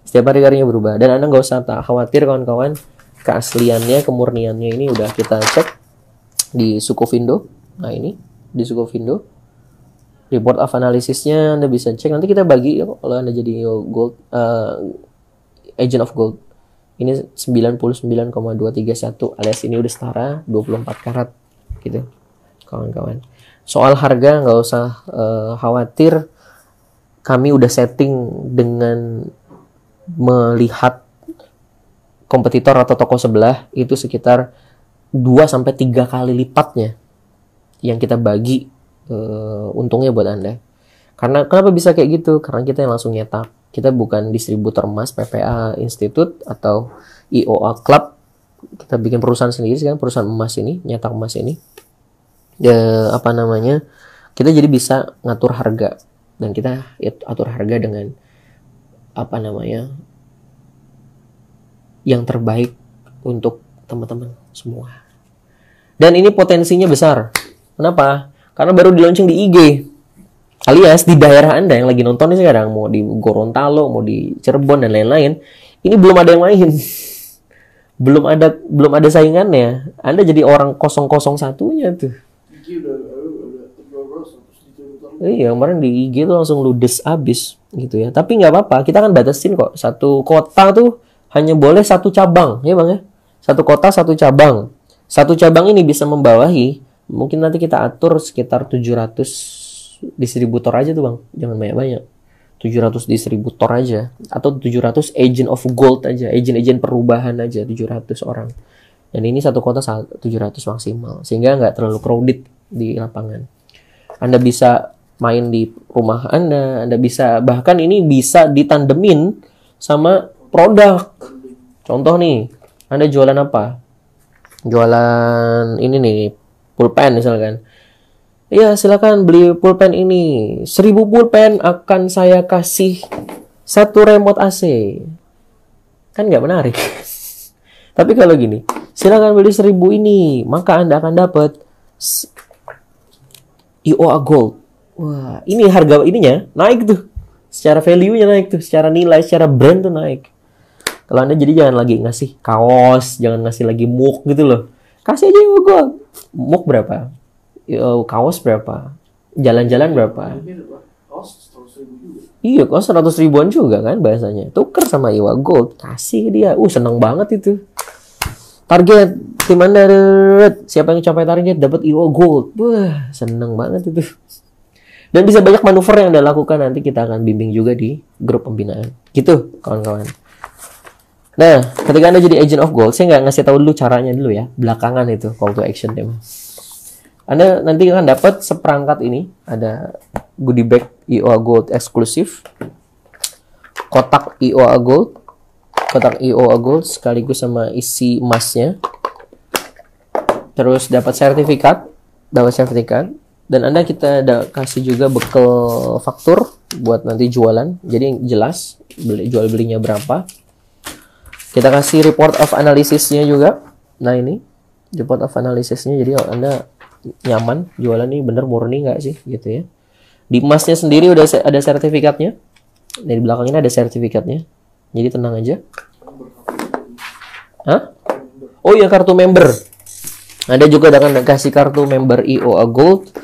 Setiap hari karyanya berubah dan Anda nggak usah tak khawatir kawan-kawan, keasliannya, kemurniannya ini udah kita cek di Sukovindo. Nah ini di Sukovindo. Report of analysisnya Anda bisa cek. Nanti kita bagi ya, kalau Anda jadi gold agent of gold. Ini 99,231 alias ini udah setara 24 karat gitu. Kawan-kawan. Soal harga nggak usah khawatir. Kami udah setting dengan melihat kompetitor atau toko sebelah itu sekitar 2 sampai 3 kali lipatnya yang kita bagi untungnya buat Anda. Karena kenapa bisa kayak gitu? Karena kita yang langsung nyetak. Kita bukan distributor emas PPA Institute atau IOA Club. Kita bikin perusahaan sendiri kan, perusahaan emas ini, nyetak emas ini. Kita jadi bisa ngatur harga dan kita atur harga dengan yang terbaik untuk teman-teman semua. Dan ini potensinya besar. Kenapa? Karena baru di launching di IG. Alias di daerah Anda yang lagi nonton ini sekarang, mau di Gorontalo, mau di Cirebon dan lain-lain, ini belum ada yang main. belum ada saingannya. Anda jadi orang 001-nya tuh. IG udah terus Iya, kemarin di IG tuh langsung ludes abis gitu ya. Tapi nggak apa-apa, kita kan batasin kok. Satu kota tuh hanya boleh 1 cabang, ya Bang ya. 1 kota 1 cabang. 1 cabang ini bisa membawahi, mungkin nanti kita atur sekitar 700 distributor aja tuh Bang. Jangan banyak-banyak. 700 distributor aja. Atau 700 agent of gold aja. Agent-agent perubahan aja. 700 orang. Dan ini 1 kota 700 maksimal. Sehingga nggak terlalu crowded di lapangan. Anda bisa main di rumah Anda. Anda bisa, bahkan ini bisa ditandemin sama produk. Contoh nih. Anda jualan apa? Jualan ini nih. Pulpen misalkan. Iya, silakan beli pulpen ini. 1000 pulpen akan saya kasih 1 remote AC. Kan nggak menarik. Tapi kalau gini, silakan beli 1000 ini, maka Anda akan dapat IOA Gold. Wah, ini harga ininya naik tuh. Secara value-nya naik tuh, secara nilai, secara brand tuh naik. Kalau Anda jadi jangan lagi ngasih kaos, jangan ngasih lagi mug gitu loh. Kasih aja IOA Gold. Mug berapa? Kaos berapa? Jalan-jalan berapa? Iya, kaos 100 ribuan juga kan bahasanya. Tuker sama IOA Gold, kasih dia. Seneng banget itu. Target tim Anda, siapa yang capai target dapat IOA Gold. Wah, seneng banget itu. Dan bisa banyak manuver yang Anda lakukan, nanti kita akan bimbing juga di grup pembinaan. Gitu, kawan-kawan. Nah, ketika Anda jadi agent of gold, saya nggak ngasih tahu dulu caranya dulu ya. Belakangan itu call to action tema. Anda nanti akan dapat seperangkat ini, ada goodie bag IOA Gold eksklusif, kotak IOA Gold sekaligus sama isi emasnya. Terus dapat sertifikat, dan Anda kita kasih juga bekal faktur buat nanti jualan. Jadi jelas jual belinya berapa. Kita kasih report of analysisnya juga. Nah ini report of analysisnya, jadi Anda nyaman jualan ini bener murni nggak sih gitu ya. Di emasnya sendiri udah ada sertifikatnya. Di belakangnya ada sertifikatnya. Jadi tenang aja. Hah? Oh iya, kartu member. Ada juga akan kasih kartu member IOA Gold.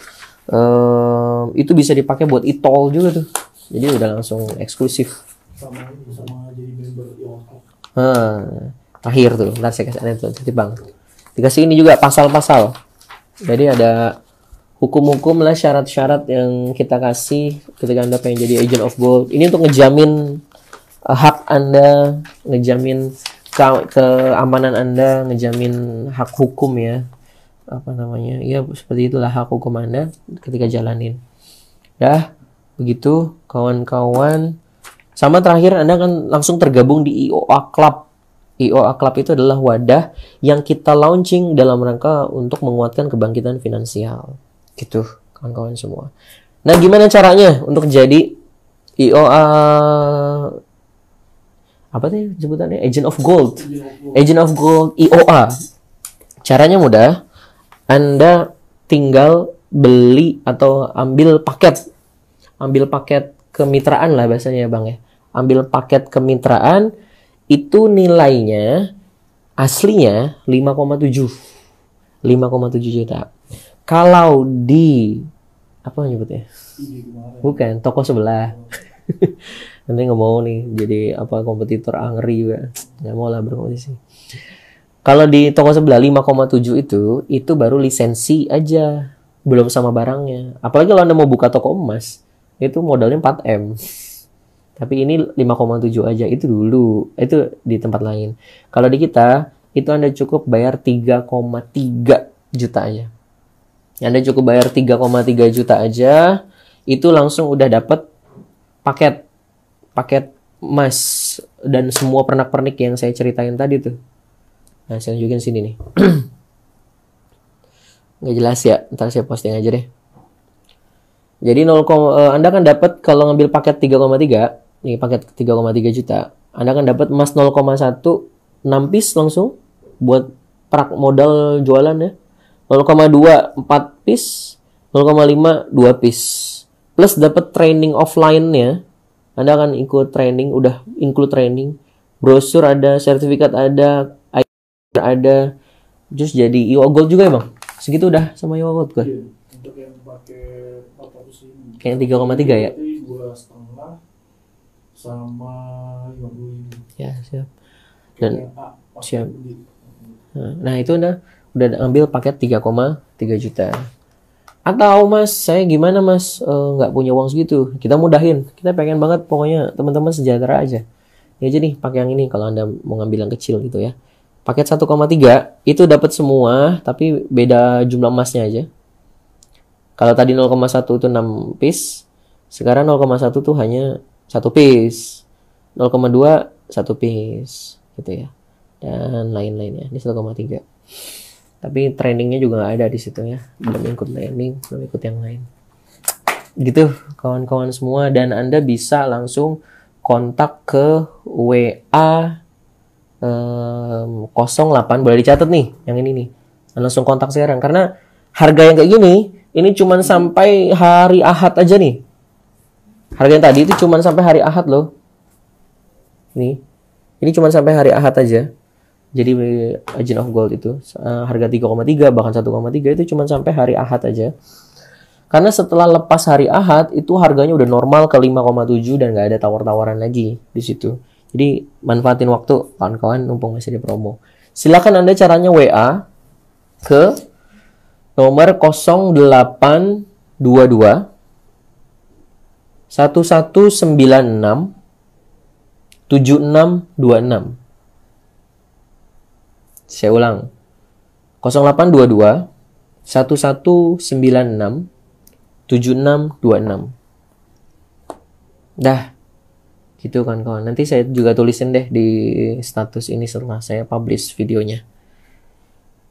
Itu bisa dipakai buat e-toll juga tuh. Jadi udah langsung eksklusif. Sama jadi member IOA. Akhir tuh. Ntar saya kasih aneh tuh, Bang. Dikasih ini juga pasal-pasal. Jadi ada hukum-hukum lah, syarat-syarat yang kita kasih ketika Anda pengen jadi agent of gold. Ini untuk ngejamin hak Anda, ngejamin keamanan Anda, ngejamin hak hukum ya. Ya seperti itulah hak hukum Anda ketika jalanin. Ya, begitu kawan-kawan. Sama terakhir Anda akan langsung tergabung di IOA Club. IOA Club itu adalah wadah yang kita launching dalam rangka untuk menguatkan kebangkitan finansial. Gitu, kawan-kawan semua. Nah, gimana caranya untuk jadi IOA apa sih sebutannya? Agent of Gold. Agent of Gold IOA. Caranya mudah. Anda tinggal beli atau ambil paket kemitraan lah bahasanya Bang ya. Ambil paket kemitraan itu nilainya aslinya 5,7 juta. Kalau di apa nyebutnya? Bukan, toko sebelah. Nanti nggak mau nih jadi apa kompetitor angry ya. Nggak mau lah berkompetisi. Kalau di toko sebelah 5,7 itu baru lisensi aja, belum sama barangnya. Apalagi kalau Anda mau buka toko emas, itu modalnya 4M. Tapi ini 5,7 aja, itu dulu. Itu di tempat lain. Kalau di kita, itu Anda cukup bayar 3,3 juta aja. Anda cukup bayar 3,3 juta aja, itu langsung udah dapat paket emas dan semua pernak-pernik yang saya ceritain tadi tuh. Nah, saya tunjukin sini nih. Nggak jelas ya, ntar saya posting aja deh. Jadi Anda kan dapat kalau ngambil paket 3,3, nih paket 3,3 juta, Anda kan dapat emas 0,1 6 piece langsung buat modal jualan ya. 0,2 4 piece, 0,5 2 piece. Plus dapat training offline-nya. Anda akan ikut training, udah include training, brosur ada, sertifikat ada, ada, terus jadi IOA Gold juga ya Bang? Segitu udah sama IOA Gold kan? Iya, untuk yang pakai 400 ini. Kayak 3,3 ya? 2,5 sama 50 ini. Ya, siap. Dan siap. Beli. Nah, itu udah ambil paket 3,3 juta. Atau Mas, saya gimana Mas? Nggak punya uang segitu. Kita mudahin. Kita pengen banget pokoknya teman-teman sejahtera aja. Ya aja nih, pakai yang ini kalau Anda mau ngambil yang kecil gitu ya. Paket 1,3 itu dapat semua, tapi beda jumlah emasnya aja. Kalau tadi 0,1 itu 6 piece, sekarang 0,1 tuh hanya 1 piece. 0,2 1 piece gitu ya. Dan lain-lainnya. Ini 1,3. Tapi trainingnya juga nggak ada di situ ya. Belum ikut training, belum ikut yang lain. Gitu kawan-kawan semua, dan Anda bisa langsung kontak ke WA 08, boleh dicatat nih yang ini nih, langsung kontak sekarang karena harga yang kayak gini ini cuman sampai hari Ahad aja nih. Harga yang tadi itu cuman sampai hari Ahad loh. Ini cuman sampai hari Ahad aja. Jadi Agent of Gold itu harga 3,3 bahkan 1,3 itu cuman sampai hari Ahad aja. Karena setelah lepas hari Ahad itu harganya udah normal ke 5,7 dan nggak ada tawar-tawaran lagi di situ. Jadi manfaatin waktu kawan-kawan mumpung masih di promo. Silakan Anda caranya WA ke nomor 0822 1196 7626. Saya ulang. 0822 1196 7626. Dah. Gitu kan kawan. Nanti saya juga tulisin deh di status ini setelah saya publish videonya.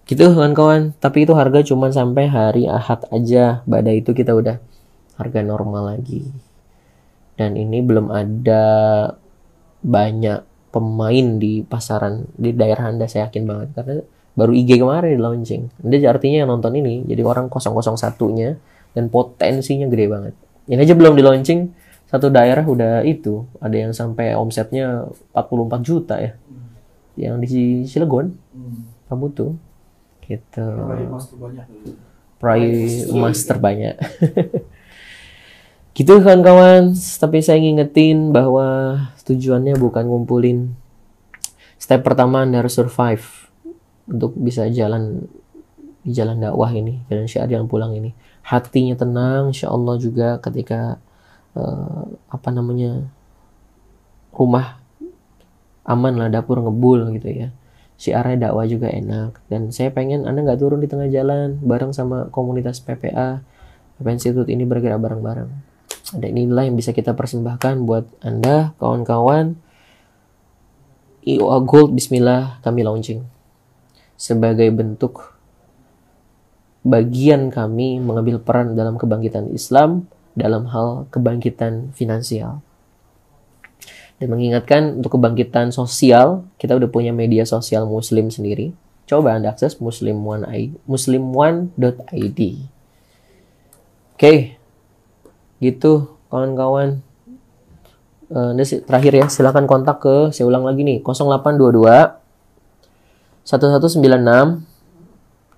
Gitu kawan-kawan. Tapi itu harga cuma sampai hari Ahad aja. Pada itu kita udah harga normal lagi. Dan ini belum ada banyak pemain di pasaran di daerah Anda, saya yakin banget. Karena baru IG kemarin di launching. Jadi artinya yang nonton ini jadi orang 001-nya dan potensinya gede banget. Ini aja belum di launching. Satu daerah udah itu, ada yang sampai omsetnya 44 juta ya. Yang di Cilegon, kamu tuh. Gitu. Peraih emas terbanyak. Gitu kan kawan. Tapi saya ngingetin bahwa tujuannya bukan ngumpulin. Step pertama Anda harus survive untuk bisa jalan dakwah ini, jalan syiar yang pulang ini. Hatinya tenang, insya Allah juga ketika rumah aman lah, dapur ngebul gitu ya, syiarnya dakwah juga enak. Dan saya pengen Anda nggak turun di tengah jalan bareng sama komunitas PPA Institute ini, bergerak bareng-bareng. Ada nilai yang bisa kita persembahkan buat Anda, kawan-kawan. IOA Gold, bismillah, kami launching. Sebagai bentuk bagian kami mengambil peran dalam kebangkitan Islam, dalam hal kebangkitan finansial. Dan mengingatkan untuk kebangkitan sosial, kita udah punya media sosial Muslim sendiri. Coba Anda akses muslimone.id. Oke, gitu kawan-kawan. Terakhir ya, silakan kontak ke, saya ulang lagi nih, 0822 1196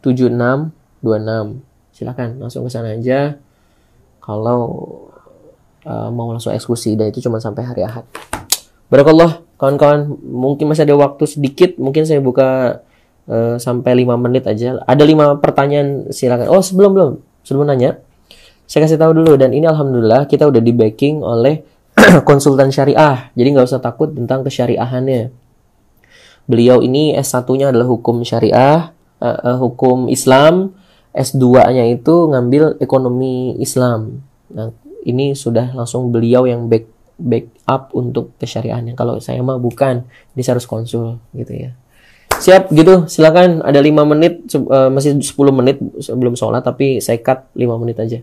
7626. Silakan langsung ke sana aja kalau mau langsung eksekusi, dan itu cuma sampai hari Ahad. Barakallah kawan-kawan, mungkin masih ada waktu sedikit, mungkin saya buka sampai 5 menit aja. Ada 5 pertanyaan, silakan. Oh, sebelum nanya, saya kasih tahu dulu, dan ini alhamdulillah kita udah di backing oleh konsultan syariah. Jadi nggak usah takut tentang kesyariahannya. Beliau ini S1-nya adalah hukum syariah, hukum Islam, S2-nya itu ngambil ekonomi Islam. Nah, ini sudah langsung beliau yang back up untuk kesyariahannya. Kalau saya mah bukan, ini saya harus konsul gitu ya. Siap gitu, silakan. Ada 5 menit, masih 10 menit sebelum sholat, tapi saya cut 5 menit aja.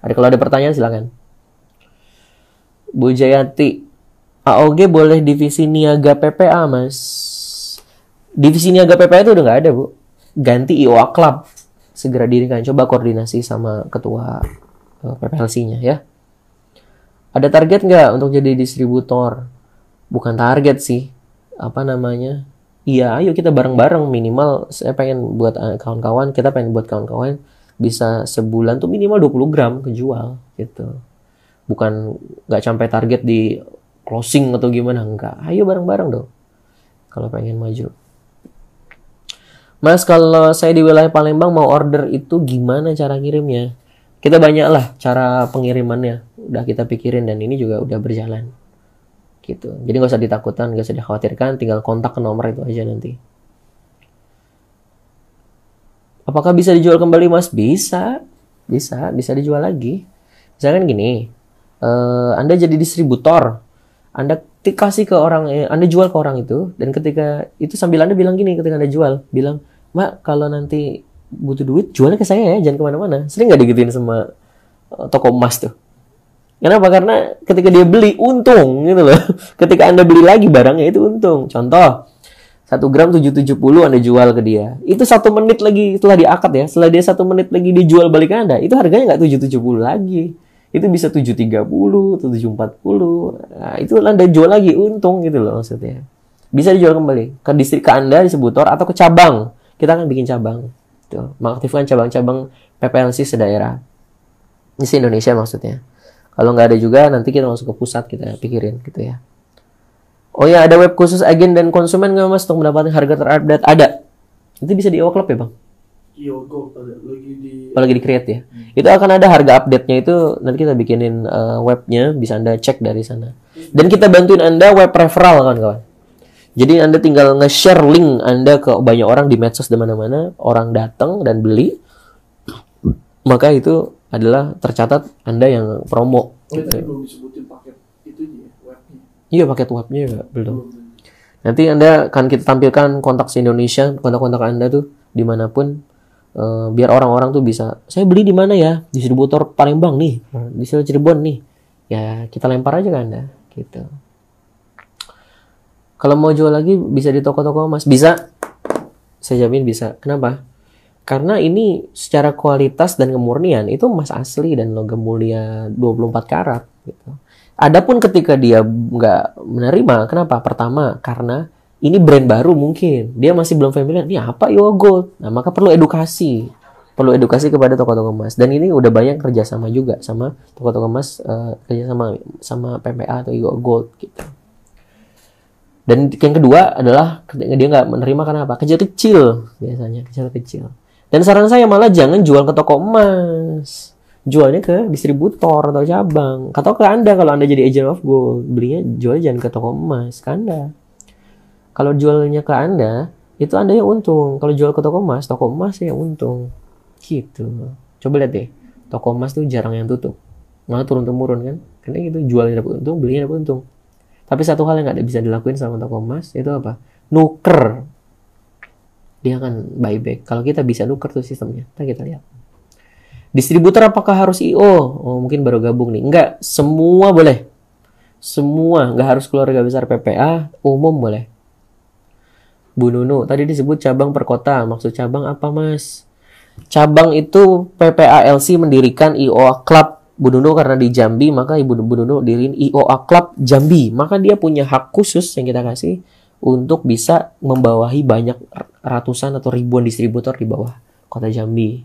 Kalau ada pertanyaan silakan. Bu Jayati, AOG boleh divisi niaga PPA, Mas? Divisi niaga PPA itu udah nggak ada, Bu. Ganti IOA Club. Segera dirikan. Coba koordinasi sama ketua PPLC-nya ya. Ada target nggak untuk jadi distributor? Bukan target sih. Apa namanya? Iya, ayo kita bareng-bareng. Minimal saya pengen buat kawan-kawan, kita pengen buat kawan-kawan bisa sebulan tuh minimal 20 gram kejual gitu. Bukan nggak sampai target di closing atau gimana, enggak. Ayo bareng-bareng dong kalau pengen maju. Mas, kalau saya di wilayah Palembang mau order itu gimana cara ngirimnya? Kita banyak lah cara pengirimannya, udah kita pikirin, dan ini juga udah berjalan gitu. Jadi nggak usah ditakutkan, nggak usah dikhawatirkan, tinggal kontak ke nomor itu aja nanti. Apakah bisa dijual kembali, Mas? Bisa dijual lagi. Misalkan gini, Anda jadi distributor, Anda kasih ke orang, Anda jual ke orang itu, dan ketika itu sambil Anda bilang gini, ketika Anda jual, bilang, Mbak, kalau nanti butuh duit, jualnya ke saya ya, jangan kemana-mana. Sering nggak digituin sama toko emas tuh? Kenapa? Karena ketika dia beli, untung gitu loh. Ketika Anda beli lagi barangnya itu untung. Contoh, 1 gram 770 Anda jual ke dia. Itu 1 menit lagi setelah diakad ya, setelah dia 1 menit lagi dijual balik ke Anda, itu harganya nggak 770 lagi. Itu bisa 730, 740. Nah, itu Anda jual lagi, untung gitu loh maksudnya. Bisa dijual kembali ke distrik, ke Anda, distributor, atau ke cabang. Kita akan bikin cabang. Tuh, mengaktifkan cabang-cabang PPLC sedaerah. Ini se-Indonesia maksudnya. Kalau nggak ada juga, nanti kita langsung ke pusat, kita pikirin gitu ya. Oh ya, ada web khusus agen dan konsumen nggak, Mas, untuk mendapatkan harga terupdate? Ada. Itu bisa di IOA Club ya, Bang? IOA Gold ada lagi di create ya. Itu akan ada harga update-nya, itu nanti kita bikinin webnya, bisa Anda cek dari sana. Dan kita bantuin Anda web referral, kawan-kawan. Jadi Anda tinggal nge-share link Anda ke banyak orang di medsos di mana-mana, orang datang dan beli, maka itu adalah tercatat Anda yang promo. Oh, gitu. Tadi belum disebutin paket itu ya, webnya. Iya, paket webnya juga belum. Nanti Anda akan kita tampilkan kontak se-Indonesia, kontak-kontak Anda tuh dimanapun, biar orang-orang tuh bisa, saya beli di mana ya, distributor Palembang nih, di Cirebon nih, ya kita lempar aja ke Anda gitu. Kalau mau jual lagi bisa di toko-toko Mas, bisa, saya jamin bisa. Kenapa? Karena ini secara kualitas dan kemurnian itu emas asli dan logam mulia 24 karat gitu. Adapun ketika dia nggak menerima, kenapa? Pertama, karena ini brand baru mungkin. Dia masih belum familiar, ini apa IOA Gold? Nah, maka perlu edukasi. Perlu edukasi kepada toko-toko emas. Dan ini udah banyak kerjasama juga sama toko-toko emas, kerjasama sama PPA atau IOA Gold gitu. Dan yang kedua adalah ketika dia nggak menerima, kenapa? Kecil-kecil biasanya, kecil-kecil. Dan saran saya malah jangan jual ke toko emas. Jualnya ke distributor atau cabang. Atau ke Anda, kalau Anda jadi agent of gold, belinya jualnya jangan ke toko emas, ke Anda. Kalau jualnya ke Anda, itu Anda yang untung. Kalau jual ke toko emas yang untung. Gitu. Coba lihat deh, toko emas tuh jarang yang tutup. Malah turun-temurun kan. Karena gitu, jualnya dapat untung, belinya dapat untung. Tapi satu hal yang nggak bisa dilakuin sama toko emas itu apa? Nuker. Dia akan buyback. Kalau kita bisa nuker tuh sistemnya. Kita lihat. Distributor apakah harus IO? Oh, mungkin baru gabung nih. Enggak, semua boleh. Semua, nggak harus keluarga besar PPA, umum boleh. Bu Nunu, tadi disebut cabang per kota. Maksud cabang apa, Mas? Cabang itu PPALC mendirikan IOA Club Bu Nunu karena di Jambi, maka Ibu Bu Nunu diriin IOA Club Jambi. Maka dia punya hak khusus yang kita kasih untuk bisa membawahi banyak ratusan atau ribuan distributor di bawah kota Jambi.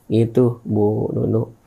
Itu Bu Nunu.